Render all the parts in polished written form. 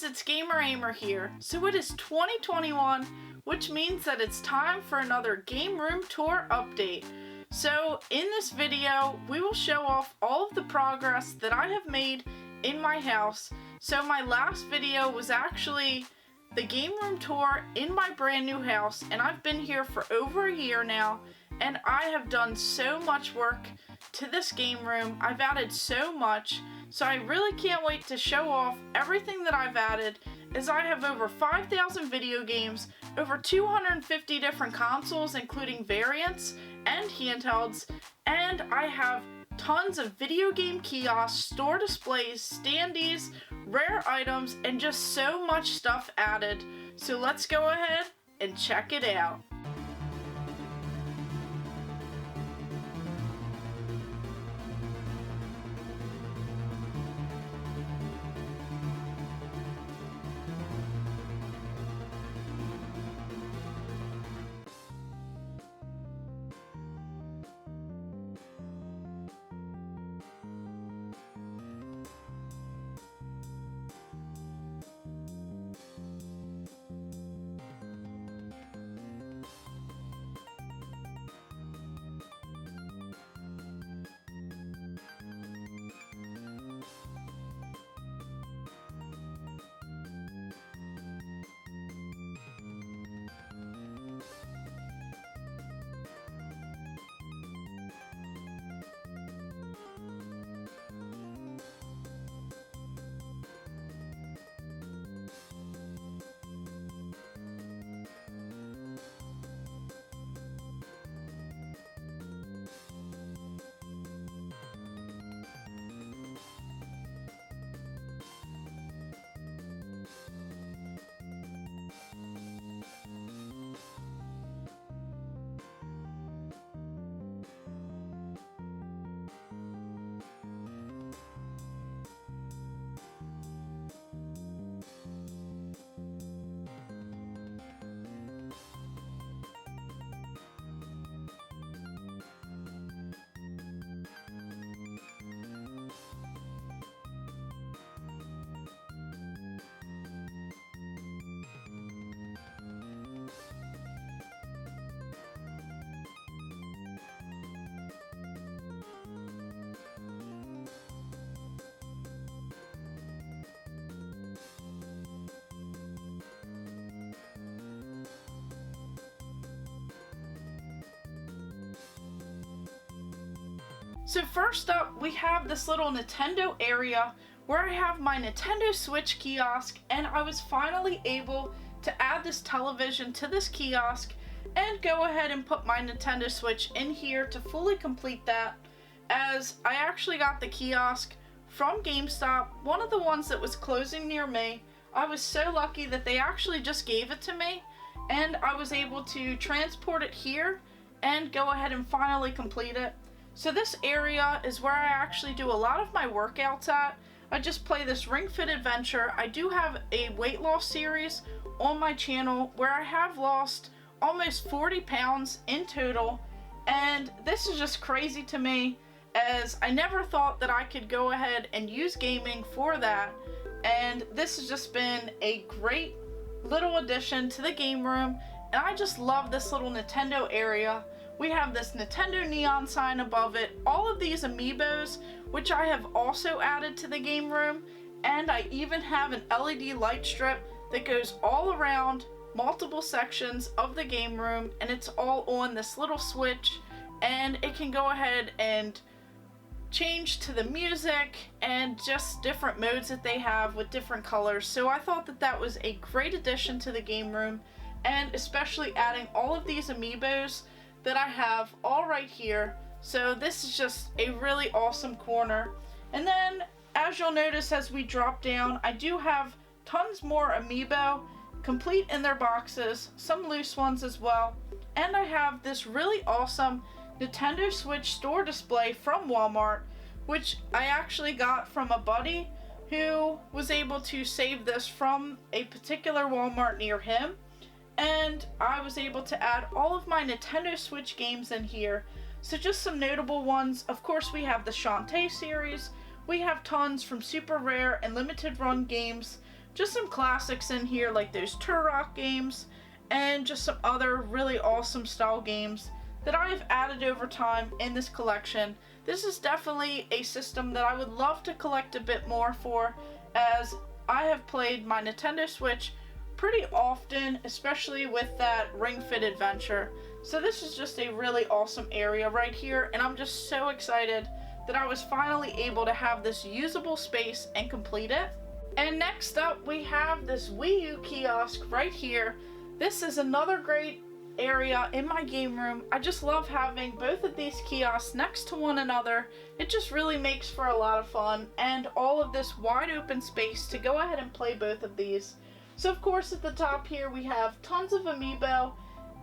guys, it's Gamer Ahmer here. So it is 2021, which means that it's time for another Game Room Tour update. So in this video, we will show off all of the progress that I have made in my house. So my last video was actually the Game Room Tour in my brand new house, and I've been here for over a year now, and I have done so much work to this game room. I've added so much. So I really can't wait to show off everything that I've added, as I have over 5,000 video games, over 250 different consoles including variants and handhelds, and I have tons of video game kiosks, store displays, standees, rare items, and just so much stuff added. So let's go ahead and check it out. So first up, we have this little Nintendo area where I have my Nintendo Switch kiosk, and I was finally able to add this television to this kiosk and go ahead and put my Nintendo Switch in here to fully complete that, as I actually got the kiosk from GameStop, one of the ones that was closing near me. I was so lucky that they actually just gave it to me, and I was able to transport it here and go ahead and finally complete it. So this area is where I actually do a lot of my workouts at. I just play this Ring Fit Adventure. I do have a weight loss series on my channel where I have lost almost 40 pounds in total, and this is just crazy to me, as I never thought that I could go ahead and use gaming for that, and this has just been a great little addition to the game room, and I just love this little Nintendo area. We have this Nintendo neon sign above it, all of these amiibos, which I have also added to the game room, and I even have an LED light strip that goes all around multiple sections of the game room, and it's all on this little switch, and it can go ahead and change to the music and just different modes that they have with different colors. So I thought that that was a great addition to the game room, and especially adding all of these amiibos that I have all right here. So this is just a really awesome corner. And then, as you'll notice as we drop down, I do have tons more amiibo complete in their boxes, some loose ones as well. And I have this really awesome Nintendo Switch store display from Walmart, which I actually got from a buddy who was able to save this from a particular Walmart near him. And I was able to add all of my Nintendo Switch games in here. So just some notable ones. Of course, we have the Shantae series. We have tons from super rare and limited run games just some classics in here like those Turok games and just some other really awesome style games that I have added over time in this collection. This is definitely a system that I would love to collect a bit more for, as I have played my Nintendo Switch pretty often, especially with that Ring Fit Adventure. So this is just a really awesome area right here, and I'm just so excited that I was finally able to have this usable space and complete it. And next up we have this Wii U kiosk right here. This is another great area in my game room. I just love having both of these kiosks next to one another. It just really makes for a lot of fun, and all of this wide open space to go ahead and play both of these. So of course at the top here we have tons of amiibo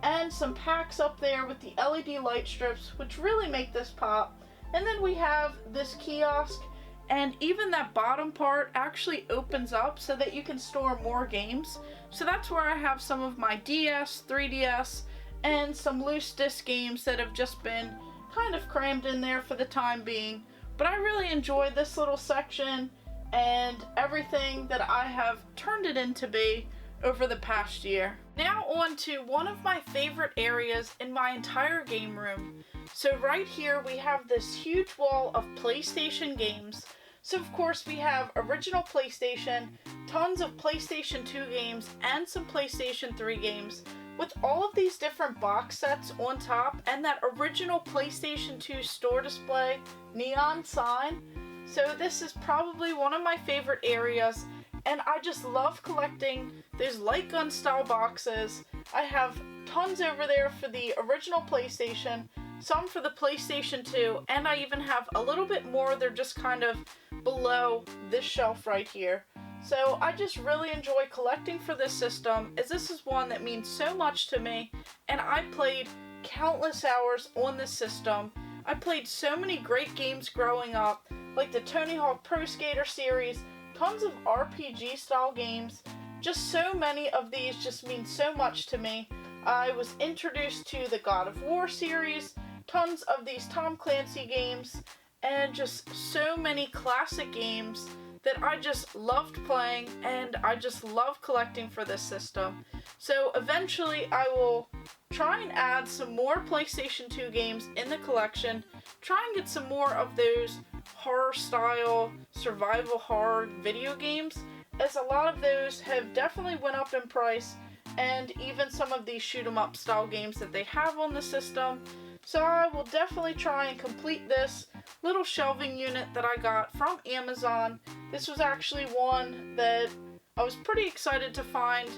and some packs up there with the LED light strips, which really make this pop. And then we have this kiosk, and even that bottom part actually opens up so that you can store more games. So that's where I have some of my DS, 3DS, and some loose disc games that have just been kind of crammed in there for the time being. But I really enjoy this little section and everything that I have turned it into be over the past year. Now on to one of my favorite areas in my entire game room. So right here we have this huge wall of PlayStation games. So of course we have original PlayStation, tons of PlayStation 2 games, and some PlayStation 3 games, with all of these different box sets on top, and that original PlayStation 2 store display neon sign. So this is probably one of my favorite areas, and I just love collecting those light gun style boxes. I have tons over there for the original PlayStation, some for the PlayStation 2, and I even have a little bit more. They're just kind of below this shelf right here. So I just really enjoy collecting for this system, as this is one that means so much to me, and I played countless hours on this system. I played so many great games growing up, like the Tony Hawk Pro Skater series, tons of RPG style games. Just so many of these just mean so much to me. I was introduced to the God of War series, tons of these Tom Clancy games, and just so many classic games that I just loved playing, and I just love collecting for this system. So eventually I will try and add some more PlayStation 2 games in the collection, try and get some more of those horror style survival horror video games, as a lot of those have definitely went up in price, and even some of these shoot 'em up style games that they have on the system. So I will definitely try and complete this little shelving unit that I got from Amazon. This was actually one that I was pretty excited to find,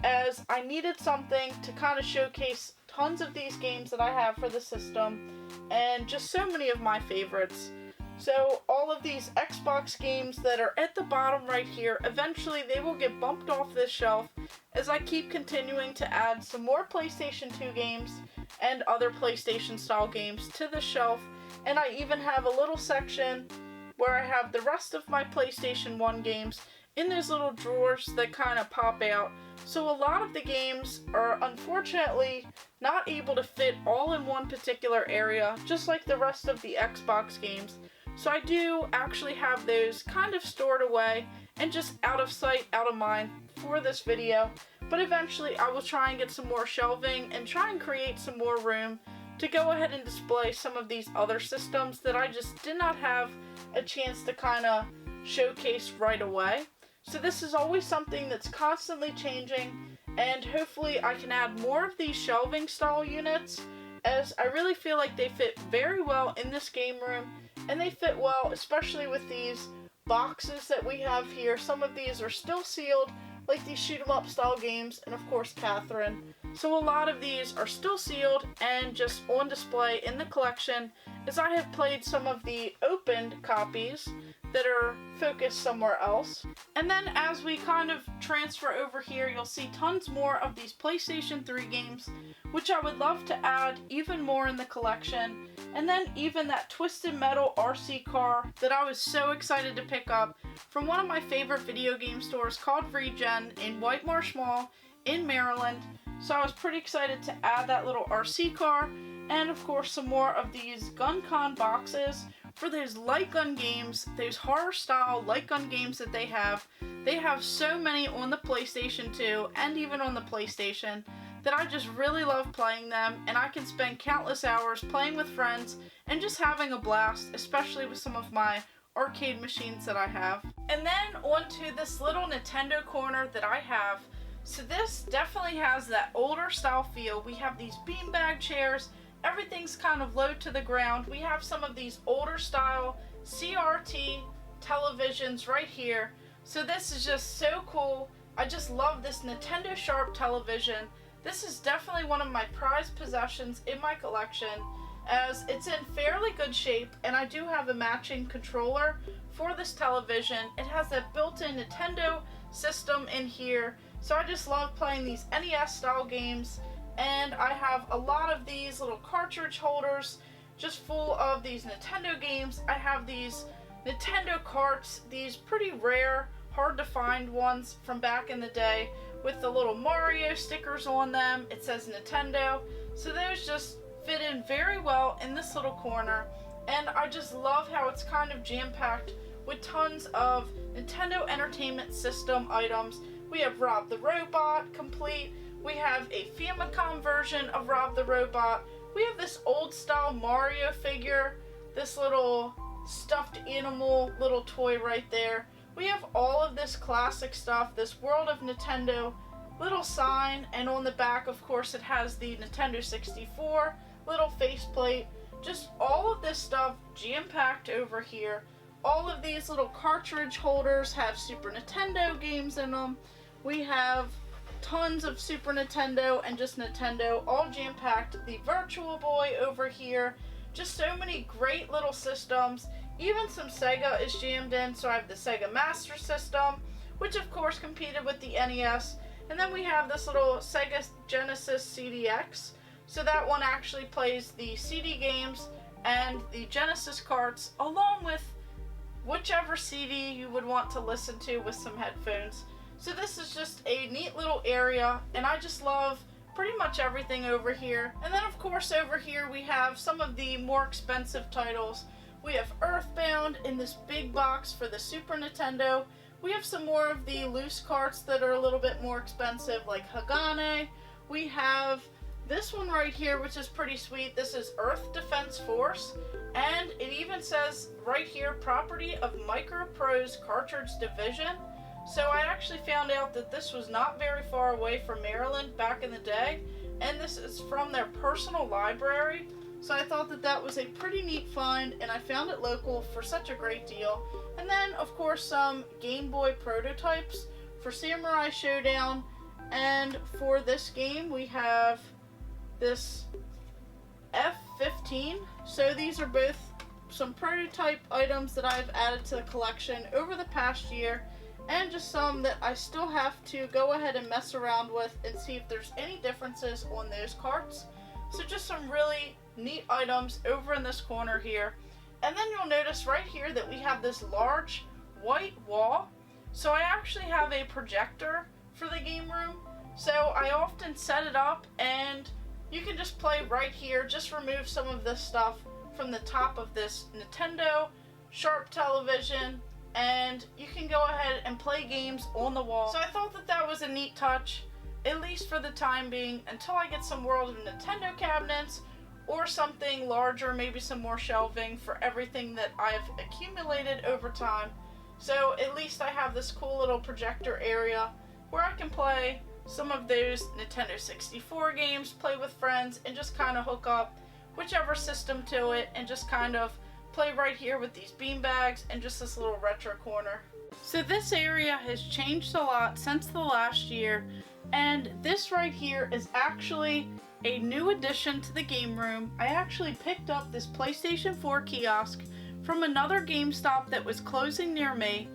as I needed something to kind of showcase tons of these games that I have for the system, and just so many of my favorites. So all of these Xbox games that are at the bottom right here, eventually they will get bumped off this shelf as I keep continuing to add some more PlayStation 2 games and other PlayStation style games to the shelf. And I even have a little section where I have the rest of my PlayStation 1 games in those little drawers that kind of pop out. So a lot of the games are unfortunately not able to fit all in one particular area, just like the rest of the Xbox games. So I do actually have those kind of stored away and just out of sight, out of mind for this video. But eventually I will try and get some more shelving and try and create some more room to go ahead and display some of these other systems that I just did not have a chance to kind of showcase right away. So this is always something that's constantly changing, and hopefully I can add more of these shelving style units, as I really feel like they fit very well in this game room, and they fit well especially with these boxes that we have here. Some of these are still sealed, like these shoot 'em up style games, and of course Catherine. So a lot of these are still sealed and just on display in the collection, as I have played some of the opened copies that are focused somewhere else. And then as we kind of transfer over here, you'll see tons more of these PlayStation 3 games, which I would love to add even more in the collection. And then even that Twisted Metal RC car that I was so excited to pick up from one of my favorite video game stores called Regen in White Marsh Mall in Maryland. So I was pretty excited to add that little RC car, and of course some more of these GunCon boxes, for those light gun games, those horror style light gun games that they have. They have so many on the PlayStation 2 and even on the PlayStation that I just really love playing them, and I can spend countless hours playing with friends and just having a blast, especially with some of my arcade machines that I have. And then onto this little Nintendo corner that I have. So this definitely has that older style feel. We have these beanbag chairs. Everything's kind of low to the ground. We have some of these older style CRT televisions right here. So this is just so cool. I just love this Nintendo Sharp television. This is definitely one of my prized possessions in my collection, as it's in fairly good shape, and I do have a matching controller for this television. It has a built-in Nintendo system in here, so I just love playing these NES style games. And I have a lot of these little cartridge holders just full of these Nintendo games. I have these Nintendo carts, these pretty rare, hard to find ones from back in the day with the little Mario stickers on them. It says Nintendo. So those just fit in very well in this little corner. And I just love how it's kind of jam-packed with tons of Nintendo Entertainment System items. We have Rob the Robot complete. We have a Famicom version of Rob the Robot. We have this old style Mario figure, this little stuffed animal little toy right there. We have all of this classic stuff, this World of Nintendo little sign, and on the back, of course, it has the Nintendo 64 little faceplate. Just all of this stuff jam-packed over here. All of these little cartridge holders have Super Nintendo games in them. We have tons of Super Nintendo and just Nintendo, all jam-packed. The Virtual Boy over here. Just so many great little systems. Even some Sega is jammed in, so I have the Sega Master System, which of course competed with the NES. And then we have this little Sega Genesis CDX. So that one actually plays the CD games and the Genesis carts, along with whichever CD you would want to listen to with some headphones. So this is just a neat little area, and I just love pretty much everything over here. And then of course over here we have some of the more expensive titles. We have Earthbound in this big box for the Super Nintendo. We have some more of the loose carts that are a little bit more expensive, like Hagane. We have this one right here, which is pretty sweet. This is Earth Defense Force, and it even says right here, property of Microprose Cartridge Division. So I actually found out that this was not very far away from Maryland back in the day, and this is from their personal library. So I thought that that was a pretty neat find, and I found it local for such a great deal. And then, of course, some Game Boy prototypes for Samurai Showdown. And for this game, we have this F-15. So these are both some prototype items that I've added to the collection over the past year, and just some that I still have to go ahead and mess around with and see if there's any differences on those carts. So just some really neat items over in this corner here. And then you'll notice right here that we have this large white wall. So I actually have a projector for the game room. So I often set it up, and you can just play right here. Just remove some of this stuff from the top of this Nintendo Sharp television, and you can go ahead and play games on the wall. So I thought that that was a neat touch, at least for the time being, until I get some World of Nintendo cabinets or something larger, maybe some more shelving for everything that I've accumulated over time. So at least I have this cool little projector area where I can play some of those Nintendo 64 games, play with friends, and just kind of hook up whichever system to it and just kind of play right here with these beanbags and just this little retro corner. So this area has changed a lot since the last year, and this right here is actually a new addition to the game room. I actually picked up this PlayStation 4 kiosk from another GameStop that was closing near me.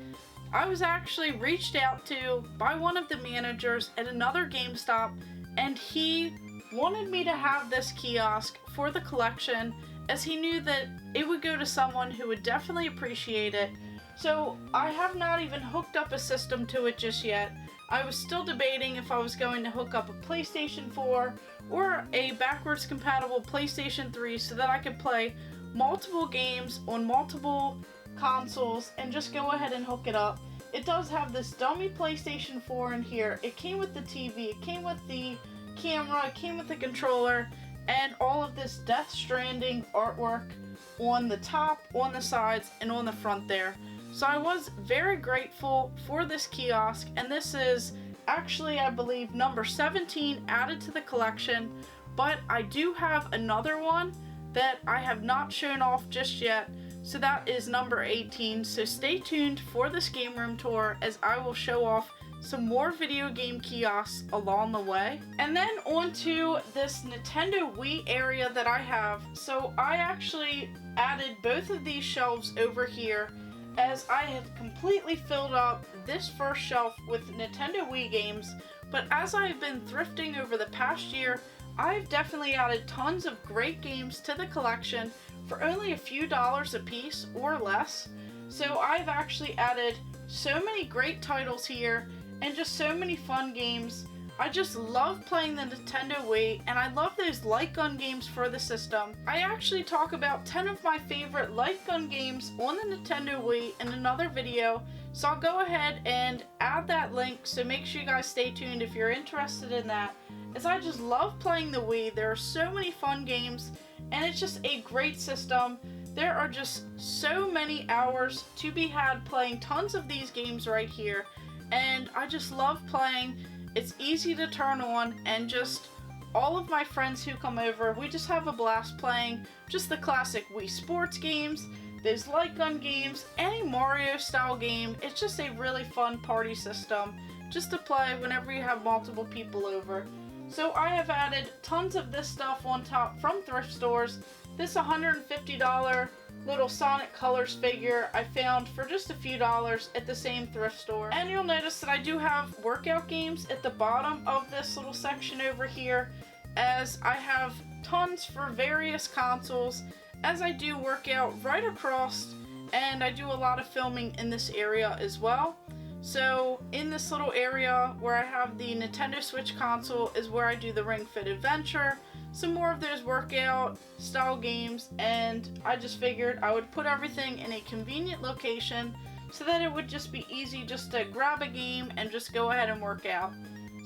I was actually reached out to by one of the managers at another GameStop, and he wanted me to have this kiosk for the collection, as he knew that it would go to someone who would definitely appreciate it. So I have not even hooked up a system to it just yet. I was still debating if I was going to hook up a PlayStation 4 or a backwards compatible PlayStation 3 so that I could play multiple games on multiple consoles and just go ahead and hook it up. It does have this dummy PlayStation 4 in here. It came with the TV, it came with the camera, it came with the controller, and all of this Death Stranding artwork on the top, on the sides, and on the front there. So I was very grateful for this kiosk, and this is actually, I believe, number 17 added to the collection, but I do have another one that I have not shown off just yet. So that is number 18, so stay tuned for this game room tour as I will show off some more video game kiosks along the way. And then onto this Nintendo Wii area that I have. So I actually added both of these shelves over here as I had completely filled up this first shelf with Nintendo Wii games, but as I've been thrifting over the past year, I've definitely added tons of great games to the collection for only a few dollars a piece or less. So I've actually added so many great titles here and just so many fun games. I just love playing the Nintendo Wii, and I love those light gun games for the system. I actually talk about 10 of my favorite light gun games on the Nintendo Wii in another video, so I'll go ahead and add that link, so make sure you guys stay tuned if you're interested in that, as I just love playing the Wii. There are so many fun games, and it's just a great system. There are just so many hours to be had playing tons of these games right here, and I just love playing. It's easy to turn on, and just all of my friends who come over, we just have a blast playing just the classic Wii Sports games, those light gun games, any Mario style game. It's just a really fun party system just to play whenever you have multiple people over. So I have added tons of this stuff on top from thrift stores. This $150 little Sonic Colors figure I found for just a few dollars at the same thrift store. And you'll notice that I do have workout games at the bottom of this little section over here, as I have tons for various consoles, as I do work out right across, and I do a lot of filming in this area as well. So in this little area where I have the Nintendo Switch console is where I do the Ring Fit Adventure, some more of those workout style games, and I just figured I would put everything in a convenient location so that it would just be easy just to grab a game and just go ahead and work out.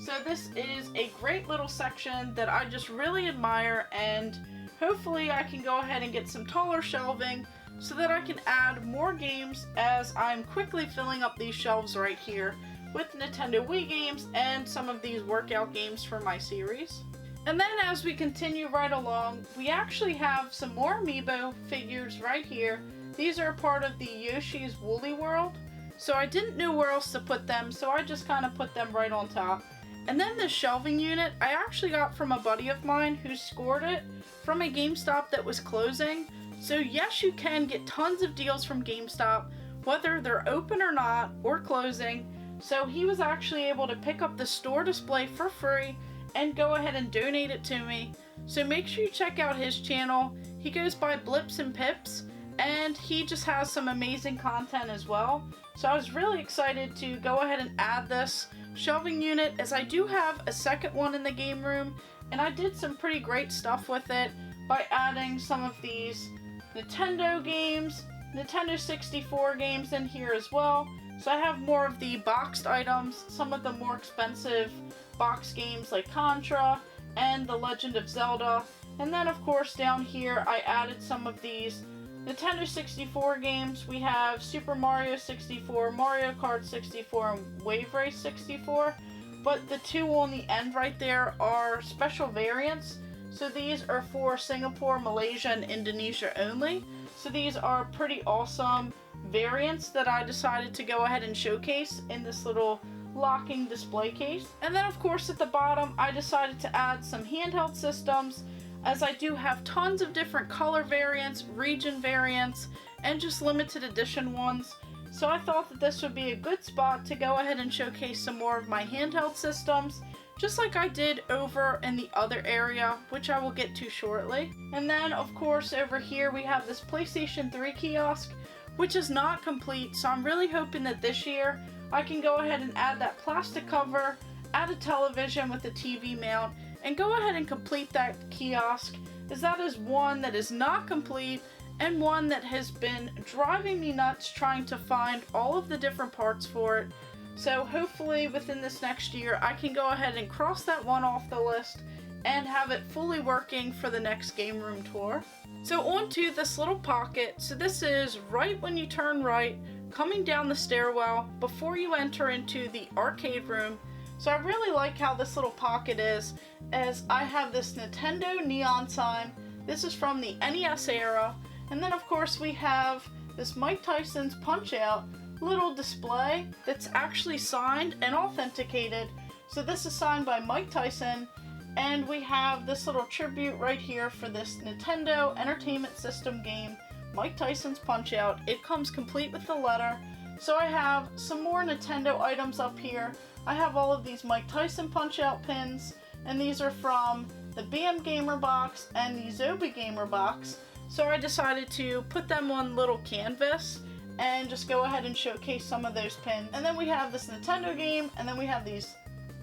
So this is a great little section that I just really admire, and hopefully I can go ahead and get some taller shelving so that I can add more games as I'm quickly filling up these shelves right here with Nintendo Wii games and some of these workout games for my series. And then as we continue right along, we actually have some more Amiibo figures right here. These are part of the Yoshi's Woolly World, so I didn't know where else to put them, so I just kind of put them right on top. And then the shelving unit I actually got from a buddy of mine who scored it from a GameStop that was closing. So yes, you can get tons of deals from GameStop, whether they're open or not, or closing. So he was actually able to pick up the store display for free and go ahead and donate it to me. So make sure you check out his channel. He goes by Blips and Pips, and he just has some amazing content as well. So I was really excited to go ahead and add this shelving unit, as I do have a second one in the game room, and I did some pretty great stuff with it by adding some of these Nintendo games, Nintendo 64 games in here as well. So I have more of the boxed items, some of the more expensive box games like Contra and The Legend of Zelda. And then of course down here I added some of these Nintendo 64 games. We have Super Mario 64, Mario Kart 64, and Wave Race 64. But the two on the end right there are special variants. So these are for Singapore, Malaysia, and Indonesia only. So these are pretty awesome variants that I decided to go ahead and showcase in this little locking display case. And then of course at the bottom I decided to add some handheld systems, as I do have tons of different color variants, region variants, and just limited edition ones. So I thought that this would be a good spot to go ahead and showcase some more of my handheld systems, just like I did over in the other area, which I will get to shortly. And then of course over here we have this PlayStation 3 kiosk, which is not complete, so I'm really hoping that this year I can go ahead and add that plastic cover, add a television with a TV mount, and go ahead and complete that kiosk, as that is one that is not complete, and one that has been driving me nuts trying to find all of the different parts for it. So hopefully within this next year I can go ahead and cross that one off the list and have it fully working for the next game room tour. So onto this little pocket. So this is right when you turn right, coming down the stairwell before you enter into the arcade room. So I really like how this little pocket is, as I have this Nintendo neon sign. This is from the NES era. And then of course we have this Mike Tyson's Punch-Out little display that's actually signed and authenticated. So this is signed by Mike Tyson, and we have this little tribute right here for this Nintendo Entertainment System game, Mike Tyson's Punch-Out. It comes complete with the letter. So I have some more Nintendo items up here. I have all of these Mike Tyson Punch-Out pins, and these are from the BAM Gamer box and the Zobi Gamer box. So I decided to put them on little canvas and just go ahead and showcase some of those pins. And then we have this Nintendo game, and then we have these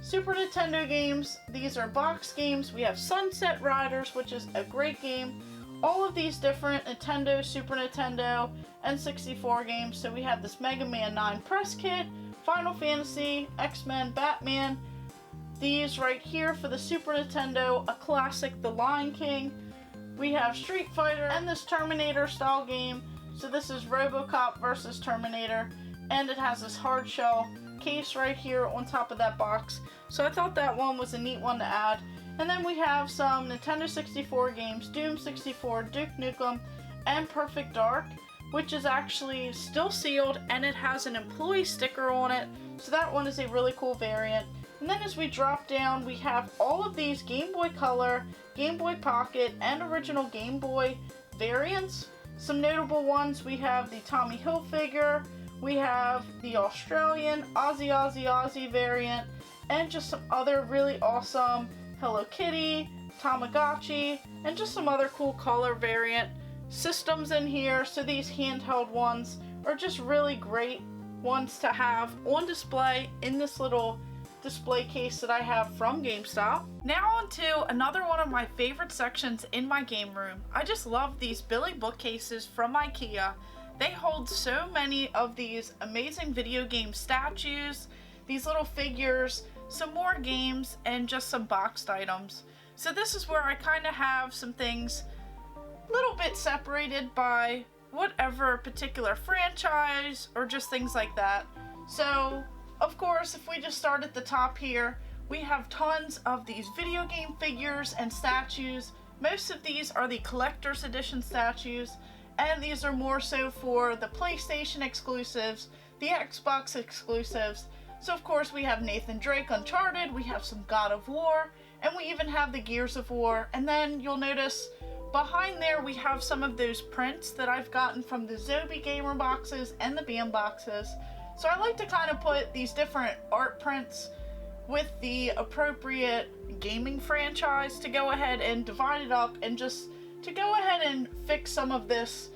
Super Nintendo games. These are box games. We have Sunset Riders, which is a great game. All of these different Nintendo, Super Nintendo, and 64 games. So we have this Mega Man 9 press kit, Final Fantasy, X-Men, Batman. These right here for the Super Nintendo, a classic, The Lion King. We have Street Fighter and this Terminator style game. So this is RoboCop versus Terminator, and it has this hard shell case right here on top of that box. So I thought that one was a neat one to add. And then we have some Nintendo 64 games, Doom 64, Duke Nukem, and Perfect Dark, which is actually still sealed, and it has an employee sticker on it. So that one is a really cool variant. And then as we drop down, we have all of these Game Boy Color, Game Boy Pocket, and original Game Boy variants. Some notable ones, we have the Tommy Hilfiger, we have the Australian Aussie variant, and just some other really awesome Hello Kitty, Tamagotchi, and just some other cool color variant systems in here. So these handheld ones are just really great ones to have on display in this little display case that I have from GameStop. Now on to another one of my favorite sections in my game room. I just love these Billy bookcases from IKEA. They hold so many of these amazing video game statues, these little figures, some more games, and just some boxed items. So this is where I kind of have some things a little bit separated by whatever particular franchise or just things like that. So of course, if we just start at the top here, we have tons of these video game figures and statues. Most of these are the collector's edition statues, and these are more so for the PlayStation exclusives, the Xbox exclusives. So of course we have Nathan Drake Uncharted, we have some God of War, and we even have the Gears of War. And then you'll notice behind there we have some of those prints that I've gotten from the Zobi Gamer boxes and the BAM boxes. So I like to kind of put these different art prints with the appropriate gaming franchise to go ahead and divide it up, and just to go ahead and fix some of this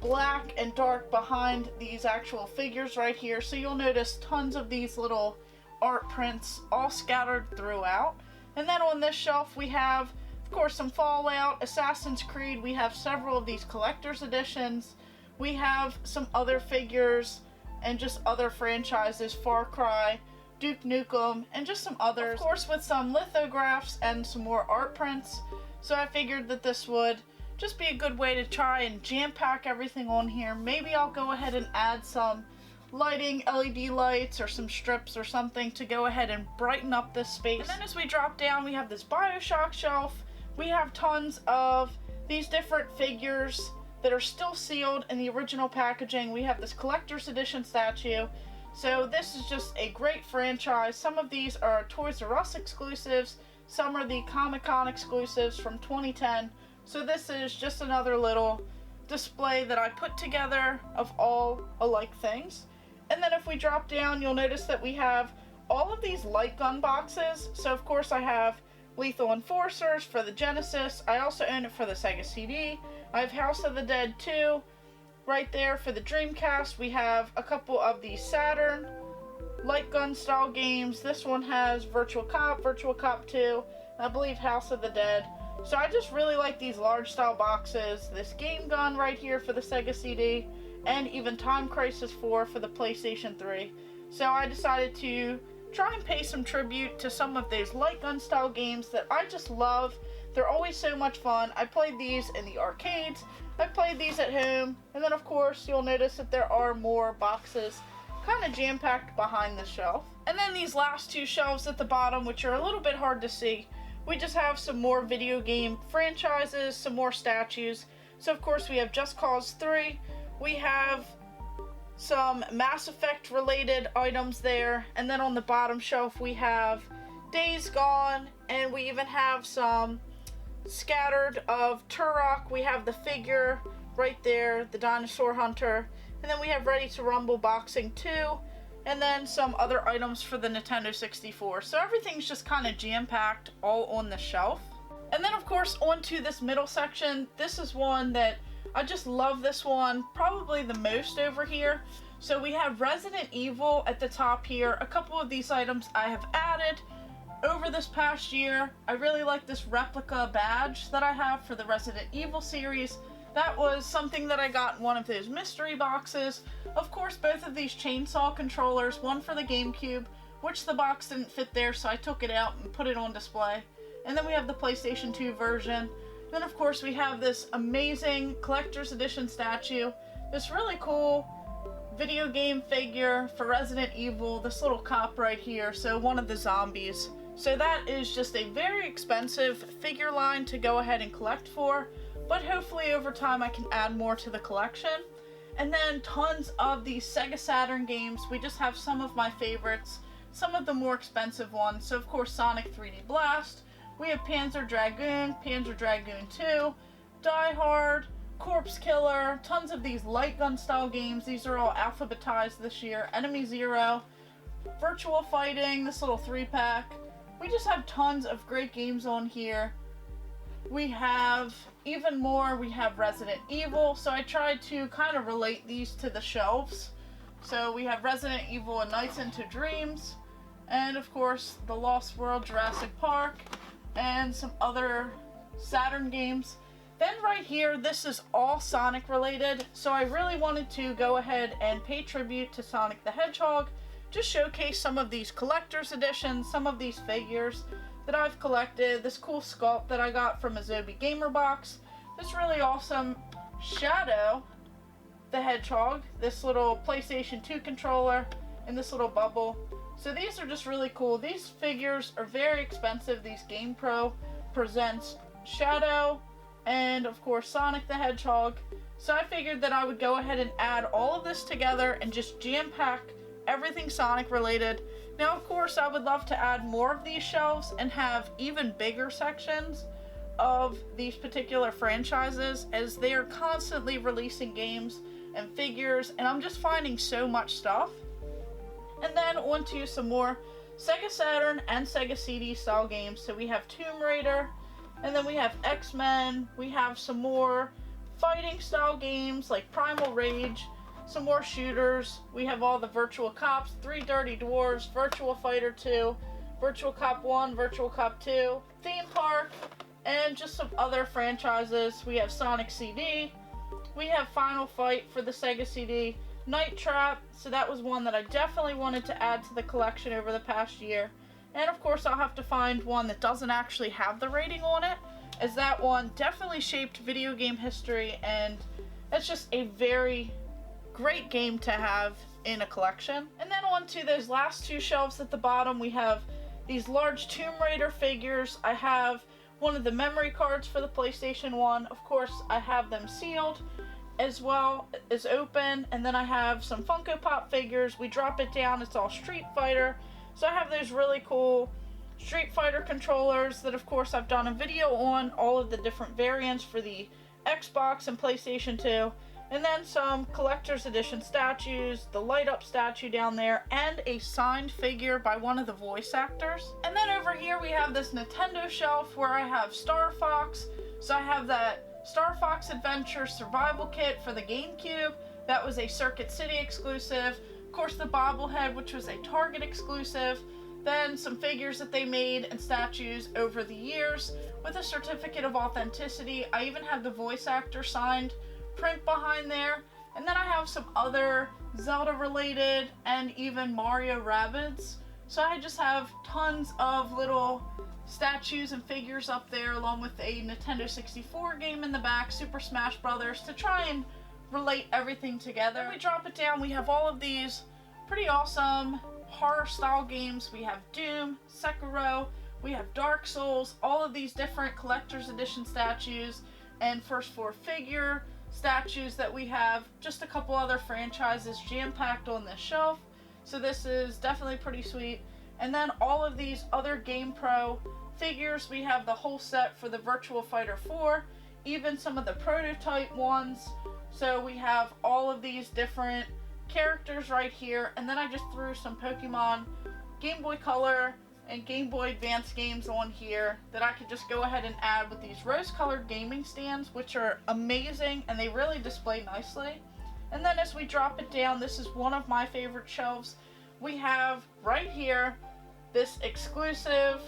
black and dark behind these actual figures right here. So you'll notice tons of these little art prints all scattered throughout. And then on this shelf we have, of course, some Fallout, Assassin's Creed. We have several of these collector's editions. We have some other figures and just other franchises, Far Cry, Duke Nukem, and just some others. Of course, with some lithographs and some more art prints. So I figured that this would just be a good way to try and jam-pack everything on here. Maybe I'll go ahead and add some lighting, LED lights, or some strips or something to go ahead and brighten up this space. And then as we drop down, we have this BioShock shelf. We have tons of these different figures that are still sealed in the original packaging. We have this collector's edition statue. So this is just a great franchise. Some of these are Toys R Us exclusives. Some are the Comic-Con exclusives from 2010. So this is just another little display that I put together of all alike things. And then if we drop down, you'll notice that we have all of these light gun boxes. So of course I have Lethal Enforcers for the Genesis. I also own it for the Sega CD. I have House of the Dead 2 right there for the Dreamcast. We have a couple of the Saturn light gun style games. This one has Virtual Cop 2, I believe House of the Dead. So I just really like these large style boxes, this Game Gun right here for the Sega CD, and even Time Crisis 4 for the PlayStation 3. So I decided to try and pay some tribute to some of those light gun style games that I just love. They're always so much fun. I played these in the arcades, I played these at home, and then of course you'll notice that there are more boxes kind of jam-packed behind the shelf. And then these last two shelves at the bottom, which are a little bit hard to see, we just have some more video game franchises, some more statues. So of course we have Just Cause 3, we have some Mass Effect related items there, and then on the bottom shelf we have Days Gone, and we even have some scattered of Turok. We have the figure right there, the Dinosaur Hunter, and then we have Ready to Rumble Boxing 2, and then some other items for the Nintendo 64. So everything's just kind of jam-packed all on the shelf. And then of course onto this middle section, this is one that I just love, this one probably the most over here. So we have Resident Evil at the top here. A couple of these items I have added over this past year. I really like this replica badge that I have for the Resident Evil series. That was something that I got in one of those mystery boxes. Of course, both of these chainsaw controllers, one for the GameCube, which the box didn't fit there, so I took it out and put it on display. And then we have the PlayStation 2 version. Then of course we have this amazing collector's edition statue, this really cool video game figure for Resident Evil, this little cop right here, so one of the zombies. So that is just a very expensive figure line to go ahead and collect for, but hopefully over time I can add more to the collection. And then tons of these Sega Saturn games. We just have some of my favorites, some of the more expensive ones. So of course Sonic 3D Blast, we have Panzer Dragoon 2, Die Hard, Corpse Killer, tons of these light gun style games. These are all alphabetized this year. Enemy Zero, Virtual Fighting, this little 3-pack. We just have tons of great games on here. We have even more. We have Resident Evil, so I tried to kind of relate these to the shelves. So we have Resident Evil and Nights into Dreams, and of course The Lost World, Jurassic Park, and some other Saturn games. Then right here, this is all Sonic related, so I really wanted to go ahead and pay tribute to Sonic the Hedgehog, just showcase some of these collector's editions, some of these figures that I've collected, this cool sculpt that I got from Azobi Gamer Box, this really awesome Shadow the Hedgehog, this little PlayStation 2 controller, and this little bubble. So these are just really cool. These figures are very expensive. These GamePro presents Shadow and of course Sonic the Hedgehog. So I figured that I would go ahead and add all of this together and just jam-pack everything Sonic related. Now of course I would love to add more of these shelves and have even bigger sections of these particular franchises, as they are constantly releasing games and figures, and I'm just finding so much stuff. And then onto some more Sega Saturn and Sega CD style games. So we have Tomb Raider, and then we have X-Men, we have some more fighting style games like Primal Rage, some more shooters, we have all the Virtual Cops, 3 Dirty Dwarves, Virtual Fighter 2, Virtual Cop 1, Virtual Cop 2, Theme Park, and just some other franchises. We have Sonic CD, we have Final Fight for the Sega CD, Night Trap, so that was one that I definitely wanted to add to the collection over the past year. And of course I'll have to find one that doesn't actually have the rating on it, as that one definitely shaped video game history, and it's just a very great game to have in a collection. And then on to those last two shelves at the bottom, we have these large Tomb Raider figures. I have one of the memory cards for the PlayStation 1. Of course I have them sealed as well as open, and then I have some Funko Pop figures. We drop it down, it's all Street Fighter. So I have those really cool Street Fighter controllers that of course I've done a video on, all of the different variants for the Xbox and PlayStation 2. And then some collector's edition statues, the light up statue down there, and a signed figure by one of the voice actors. And then over here we have this Nintendo shelf where I have Star Fox. So I have that Star Fox Adventure Survival Kit for the GameCube. That was a Circuit City exclusive. Of course the bobblehead, which was a Target exclusive. Then some figures that they made and statues over the years with a certificate of authenticity. I even have the voice actor signed print behind there. And then I have some other Zelda related and even Mario Rabbids. So I just have tons of little statues and figures up there, along with a Nintendo 64 game in the back, Super Smash Brothers, to try and relate everything together. When we drop it down, we have all of these pretty awesome horror style games. We have Doom, Sekiro, we have Dark Souls, all of these different collector's edition statues and first floor figure statues that we have. Just a couple other franchises jam-packed on this shelf. So this is definitely pretty sweet. And then all of these other GamePro figures. We have the whole set for the Virtua Fighter 4, even some of the prototype ones. So we have all of these different characters right here. And then I just threw some Pokemon Game Boy Color and Game Boy Advance games on here that I could just go ahead and add with these rose-colored gaming stands, which are amazing and they really display nicely. And then as we drop it down, this is one of my favorite shelves. We have right here this exclusive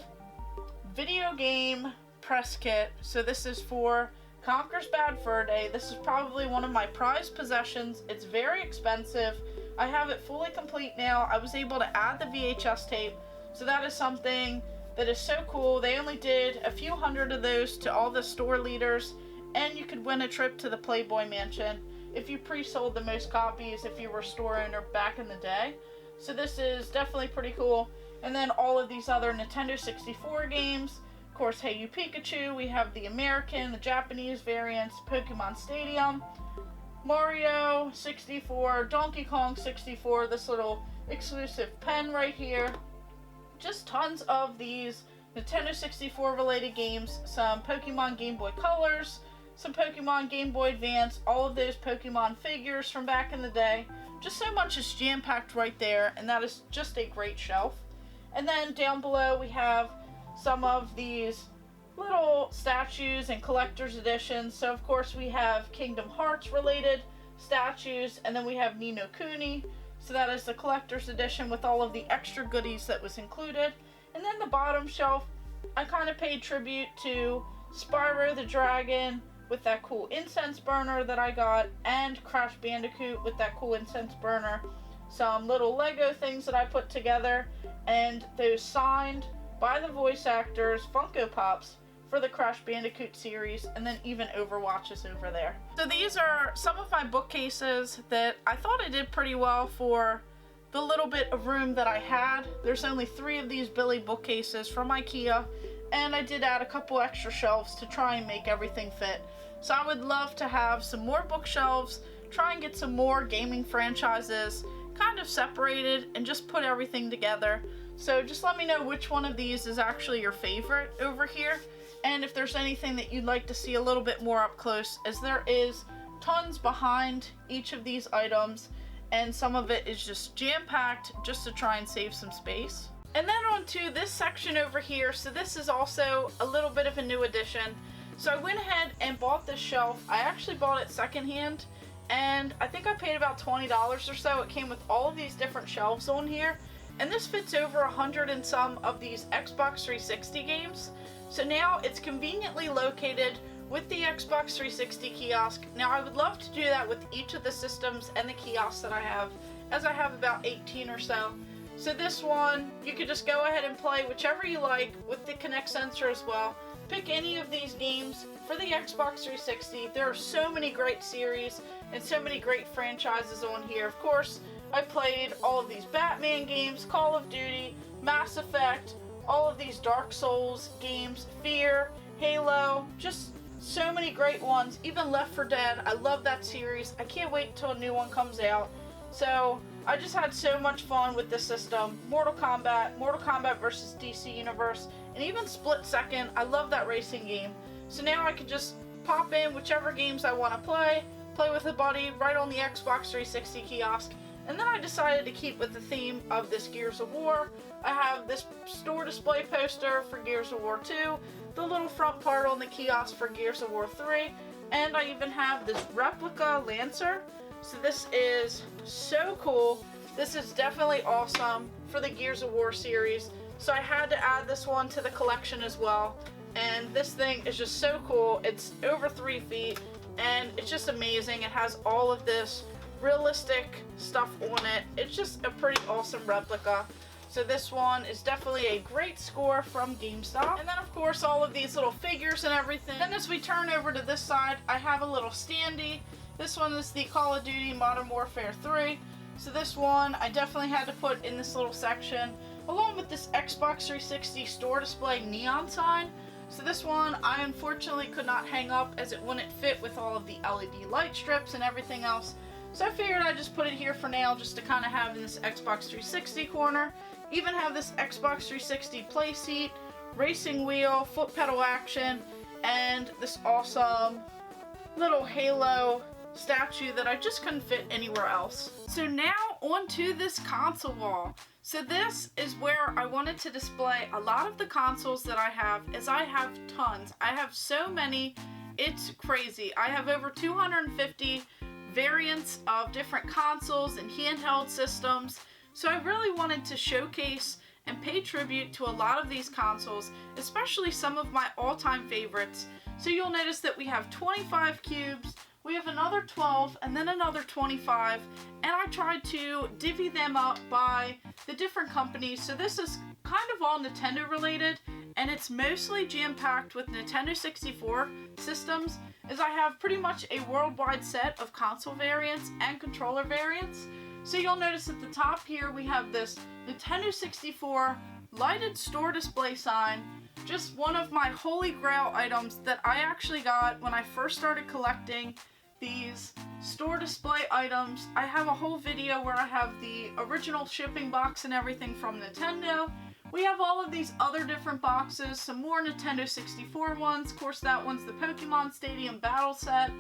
video game press kit. So this is for Conker's Bad Fur Day. This is probably one of my prized possessions. It's very expensive. I have it fully complete now. I was able to add the VHS tape. So that is something that is so cool. They only did a few hundred of those to all the store leaders, and you could win a trip to the Playboy Mansion if you pre-sold the most copies if you were a store owner back in the day. So this is definitely pretty cool. And then all of these other Nintendo 64 games. Of course, Hey You Pikachu. We have the American, the Japanese variants, Pokemon Stadium, Mario 64, Donkey Kong 64, this little exclusive pen right here. Just tons of these Nintendo 64 related games, some Pokemon Game Boy Colors, some Pokemon Game Boy Advance, all of those Pokemon figures from back in the day. Just so much is jam-packed right there, and that is just a great shelf. And then down below we have some of these little statues and collector's editions. So of course we have Kingdom Hearts related statues, and then we have Ni no Kuni. So that is the collector's edition with all of the extra goodies that was included. And then the bottom shelf, I kind of paid tribute to Spyro the Dragon with that cool incense burner that I got, and Crash Bandicoot with that cool incense burner. Some little Lego things that I put together, and those signed by the voice actors, Funko Pops, for the Crash Bandicoot series, and then even Overwatch is over there. So these are some of my bookcases that I thought I did pretty well for the little bit of room that I had. There's only 3 of these Billy bookcases from IKEA, and I did add a couple extra shelves to try and make everything fit. So I would love to have some more bookshelves, try and get some more gaming franchises kind of separated and just put everything together. So just let me know which one of these is actually your favorite over here, and if there's anything that you'd like to see a little bit more up close, as there is tons behind each of these items, and some of it is just jam-packed just to try and save some space. And then on to this section over here. So this is also a little bit of a new addition. So I went ahead and bought this shelf. I actually bought it secondhand, and I think I paid about $20 or so. It came with all of these different shelves on here, and this fits over 100 and some of these Xbox 360 games. So now it's conveniently located with the Xbox 360 kiosk. Now I would love to do that with each of the systems and the kiosks that I have, as I have about 18 or so. So this one, you could just go ahead and play whichever you like with the Kinect sensor as well. Pick any of these games for the Xbox 360. There are so many great series and so many great franchises on here. Of course, I played all of these Batman games, Call of Duty, Mass Effect, all of these Dark Souls games, Fear, Halo, just so many great ones. Even Left 4 Dead, I love that series. I can't wait until a new one comes out. So I just had so much fun with this system. Mortal Kombat versus DC Universe, and even Split Second. I love that racing game. So now I can just pop in whichever games I want to play with a buddy right on the Xbox 360 kiosk. And then I decided to keep with the theme of this Gears of War. I have this store display poster for Gears of War 2, the little front part on the kiosk for Gears of War 3, and I even have this replica Lancer. So this is so cool. This is definitely awesome for the Gears of War series. So I had to add this one to the collection as well. And this thing is just so cool. It's over 3 feet and it's just amazing. It has all of this realistic stuff on it. It's just a pretty awesome replica. So this one is definitely a great score from GameStop. And then of course all of these little figures and everything. Then as we turn over to this side, I have a little standee. This one is the Call of Duty Modern Warfare 3. So this one I definitely had to put in this little section, along with this Xbox 360 store display neon sign. So this one I unfortunately could not hang up as it wouldn't fit with all of the LED light strips and everything else. So I figured I'd just put it here for now just to kind of have in this Xbox 360 corner. Even have this Xbox 360 play seat, racing wheel, foot pedal action, and this awesome little Halo statue that I just couldn't fit anywhere else. So now onto this console wall. So this is where I wanted to display a lot of the consoles that I have, as I have tons. I have so many, it's crazy. I have over 250 variants of different consoles and handheld systems. So I really wanted to showcase and pay tribute to a lot of these consoles, especially some of my all-time favorites. So you'll notice that we have 25 cubes, we have another 12, and then another 25, and I tried to divvy them up by the different companies. So this is kind of all Nintendo related, and it's mostly jam-packed with Nintendo 64 systems, as I have pretty much a worldwide set of console variants and controller variants. So you'll notice at the top here we have this Nintendo 64 lighted store display sign, just one of my holy grail items that I actually got when I first started collecting these store display items. I have a whole video where I have the original shipping box and everything from Nintendo. We have all of these other different boxes, some more Nintendo 64 ones. Of course, that one's the Pokemon Stadium Battle Set.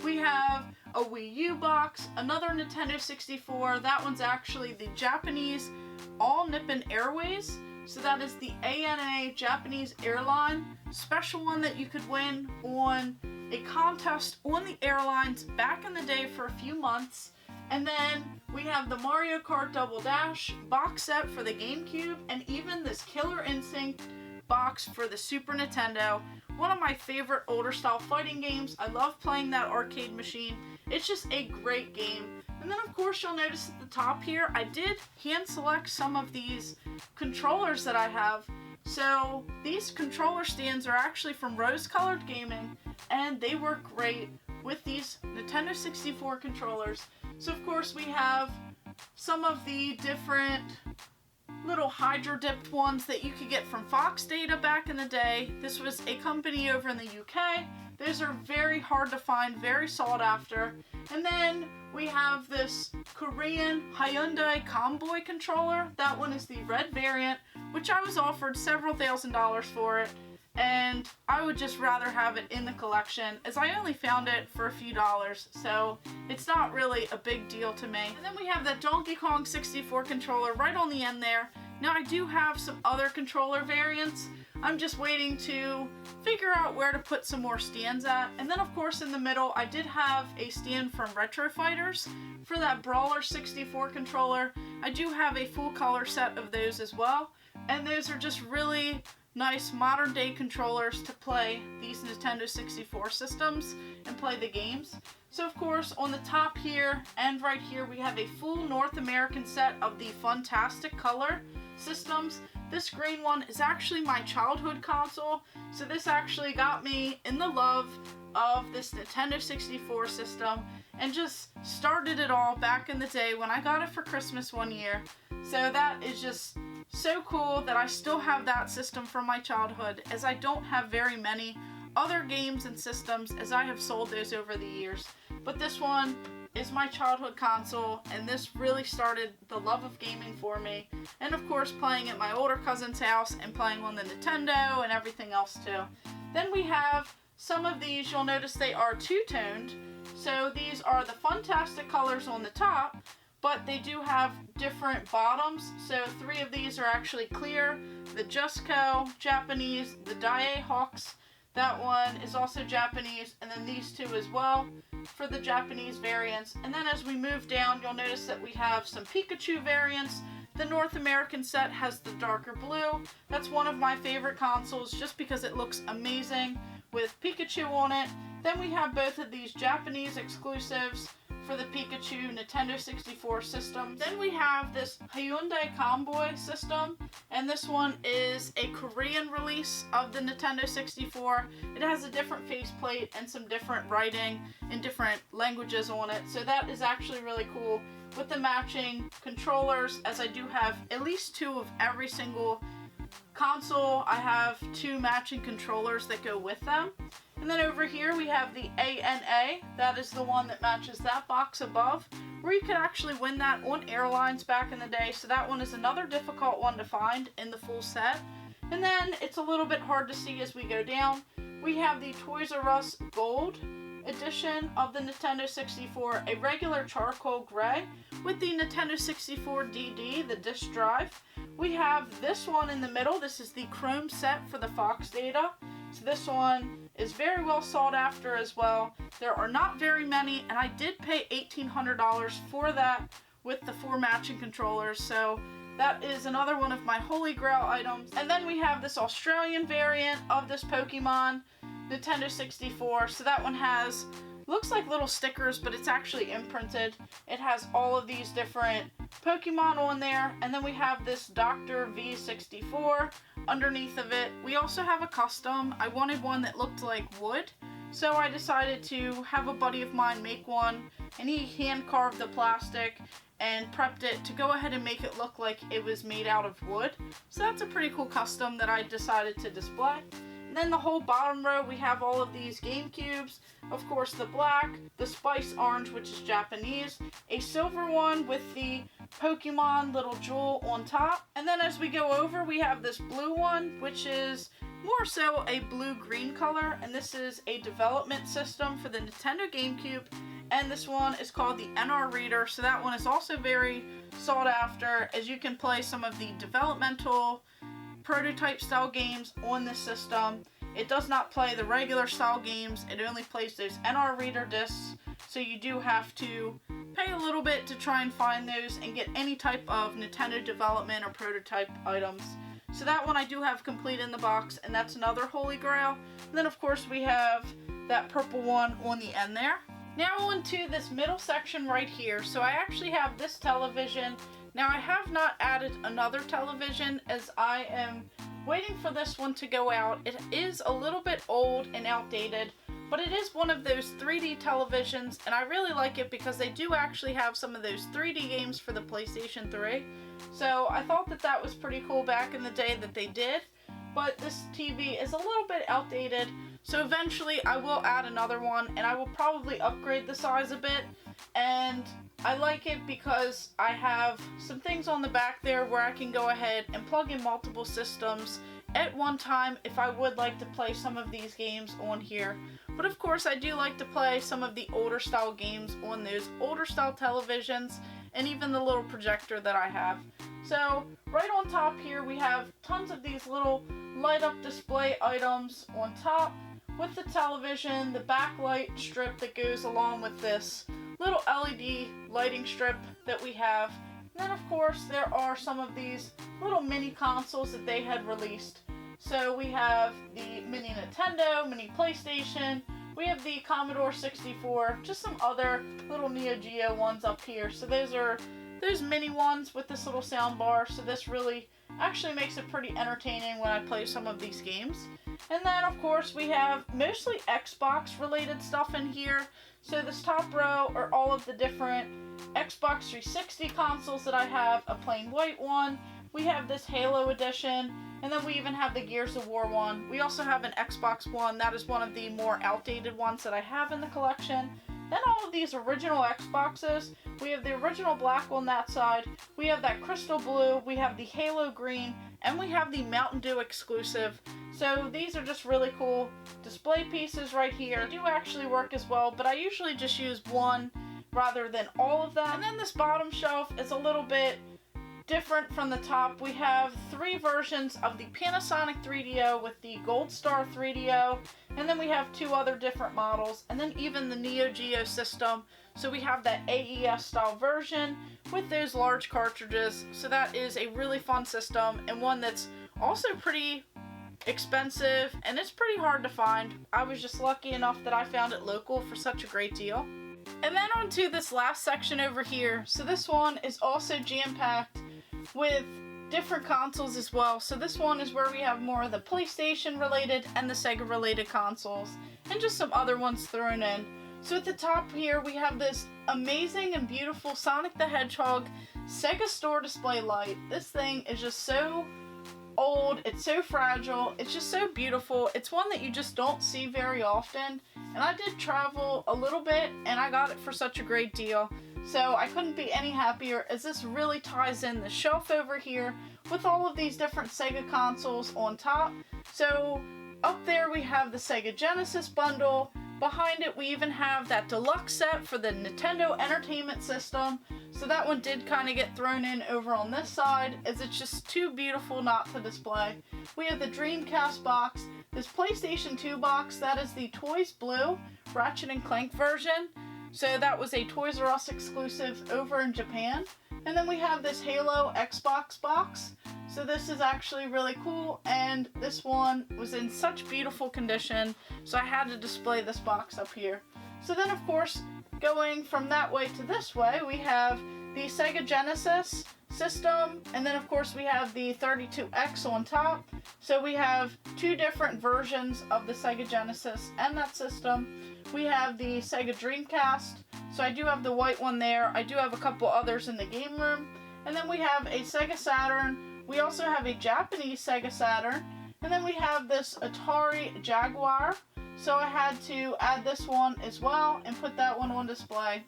We have a Wii U box, another Nintendo 64. That one's actually the Japanese All Nippon Airways. So that is the ANA Japanese airline special one that you could win on a contest on the airlines back in the day for a few months. And then we have the Mario Kart Double Dash box set for the GameCube, and even this Killer Instinct box for the Super Nintendo. One of my favorite older style fighting games. I love playing that arcade machine. It's just a great game. And then of course you'll notice at the top here, I did hand select some of these controllers that I have. So these controller stands are actually from Rose Colored Gaming, and they work great with these Nintendo 64 controllers. So of course we have some of the different little hydro dipped ones that you could get from Fox Data back in the day. This was a company over in the UK. Those are very hard to find, very sought after. And then we have this Korean Hyundai Gameboy controller. That one is the red variant, which I was offered several $1,000s for it. And I would just rather have it in the collection, as I only found it for a few dollars, so it's not really a big deal to me. And then we have that Donkey Kong 64 controller right on the end there. Now I do have some other controller variants. I'm just waiting to figure out where to put some more stands at. And then of course in the middle I did have a stand from Retro Fighters for that Brawler 64 controller. I do have a full color set of those as well, and those are just really nice modern day controllers to play these Nintendo 64 systems and play the games. So of course on the top here and right here we have a full North American set of the Funtastic Color systems. This green one is actually my childhood console, so this actually got me in the love of this Nintendo 64 system and just started it all back in the day when I got it for Christmas one year. So that is just so cool that I still have that system from my childhood, as I don't have very many other games and systems, as I have sold those over the years. But this one is my childhood console, and this really started the love of gaming for me. And of course playing at my older cousin's house and playing on the Nintendo and everything else too. Then we have some of these. You'll notice they are two-toned. So these are the Funtastic Colors on the top, but they do have different bottoms. So 3 of these are actually clear. The Justco, Japanese, the Daiei Hawks, that one is also Japanese, and then these 2 as well for the Japanese variants. And then as we move down, you'll notice that we have some Pikachu variants. The North American set has the darker blue. That's one of my favorite consoles just because it looks amazing with Pikachu on it. Then we have both of these Japanese exclusives for the Pikachu Nintendo 64 system. Then we have this Hyundai Gameboy system, and this one is a Korean release of the Nintendo 64. It has a different faceplate and some different writing in different languages on it, so that is actually really cool with the matching controllers, as I do have at least 2 of every single console. I have 2 matching controllers that go with them. And then over here we have the ANA, that is the one that matches that box above, where you could actually win that on airlines back in the day, so that one is another difficult one to find in the full set. And then it's a little bit hard to see as we go down. We have the Toys R Us Gold edition of the Nintendo 64, a regular charcoal gray with the Nintendo 64 DD, the disc drive. We have this one in the middle. This is the Chrome set for the Fox data. So this one is very well sought after as well. There are not very many, and I did pay $1,800 for that with the 4 matching controllers, so that is another one of my holy grail items. And then we have this Australian variant of this Pokemon Nintendo 64. So that one has, looks like little stickers, but it's actually imprinted. It has all of these different Pokemon on there. And then we have this Dr. V64 underneath of it. We also have a custom. I wanted one that looked like wood, so I decided to have a buddy of mine make one, and he hand carved the plastic and prepped it to go ahead and make it look like it was made out of wood. So that's a pretty cool custom that I decided to display. And then the whole bottom row, we have all of these GameCubes. Of course, the black, the spice orange, which is Japanese, a silver one with the Pokemon little jewel on top. And then as we go over, we have this blue one, which is more so a blue-green color, and this is a development system for the Nintendo GameCube, and this one is called the NR Reader, so that one is also very sought after, as you can play some of the developmental prototype style games on this system. It does not play the regular style games, it only plays those NR Reader discs, so you do have to pay a little bit to try and find those and get any type of Nintendo development or prototype items. So that one I do have complete in the box, and that's another holy grail. And then of course we have that purple one on the end there. Now on to this middle section right here. So I actually have this television. Now I have not added another television as I am waiting for this one to go out. It is a little bit old and outdated, but it is one of those 3D televisions, and I really like it because they do actually have some of those 3D games for the PlayStation 3. So I thought that that was pretty cool back in the day that they did, but this TV is a little bit outdated, so eventually I will add another one, and I will probably upgrade the size a bit. And I like it because I have some things on the back there where I can go ahead and plug in multiple systems at one time if I would like to play some of these games on here. But of course I do like to play some of the older style games on those older style televisions, and even the little projector that I have. So right on top here we have tons of these little light up display items on top with the television, the backlight strip that goes along with this little LED lighting strip that we have. And then of course there are some of these little mini consoles that they had released. So we have the mini Nintendo, mini PlayStation, we have the Commodore 64, just some other little Neo Geo ones up here. So those are those mini ones with this little sound bar, so this really actually makes it pretty entertaining when I play some of these games. And then of course we have mostly Xbox related stuff in here. So this top row are all of the different Xbox 360 consoles that I have, a plain white one, we have this Halo edition, and then we even have the Gears of War one. We also have an Xbox One, that is one of the more outdated ones that I have in the collection. Then all of these original Xboxes, we have the original black on that side, we have that crystal blue, we have the Halo green, and we have the Mountain Dew exclusive. So these are just really cool display pieces right here. They do actually work as well, but I usually just use one rather than all of them. And then this bottom shelf is a little bit different from the top, we have 3 versions of the Panasonic 3DO with the Gold Star 3DO, and then we have 2 other different models, and then even the Neo Geo system. So we have that AES style version with those large cartridges. So that is a really fun system, and one that's also pretty expensive, and it's pretty hard to find. I was just lucky enough that I found it local for such a great deal. And then on to this last section over here. So this one is also jam-packed with different consoles as well. So this one is where we have more of the PlayStation related and the Sega related consoles, and just some other ones thrown in. So at the top here we have this amazing and beautiful Sonic the Hedgehog Sega Store display light. This thing is just so old, it's so fragile, it's just so beautiful. It's one that you just don't see very often, and I did travel a little bit and I got it for such a great deal. So I couldn't be any happier, as this really ties in the shelf over here with all of these different Sega consoles on top. So up there we have the Sega Genesis bundle. Behind it we even have that deluxe set for the Nintendo Entertainment System. So that one did kind of get thrown in over on this side, as it's just too beautiful not to display. We have the Dreamcast box, this PlayStation 2 box, that is the Toys Blue Ratchet & Clank version. So that was a Toys R Us exclusive over in Japan. And then we have this Halo Xbox box. So this is actually really cool, and this one was in such beautiful condition, so I had to display this box up here. So then of course, going from that way to this way, we have the Sega Genesis system, and then of course we have the 32X on top. So we have 2 different versions of the Sega Genesis and that system. We have the Sega Dreamcast, so I do have the white one there. I do have a couple others in the game room. And then we have a Sega Saturn. We also have a Japanese Sega Saturn. And then we have this Atari Jaguar. So I had to add this one as well and put that one on display.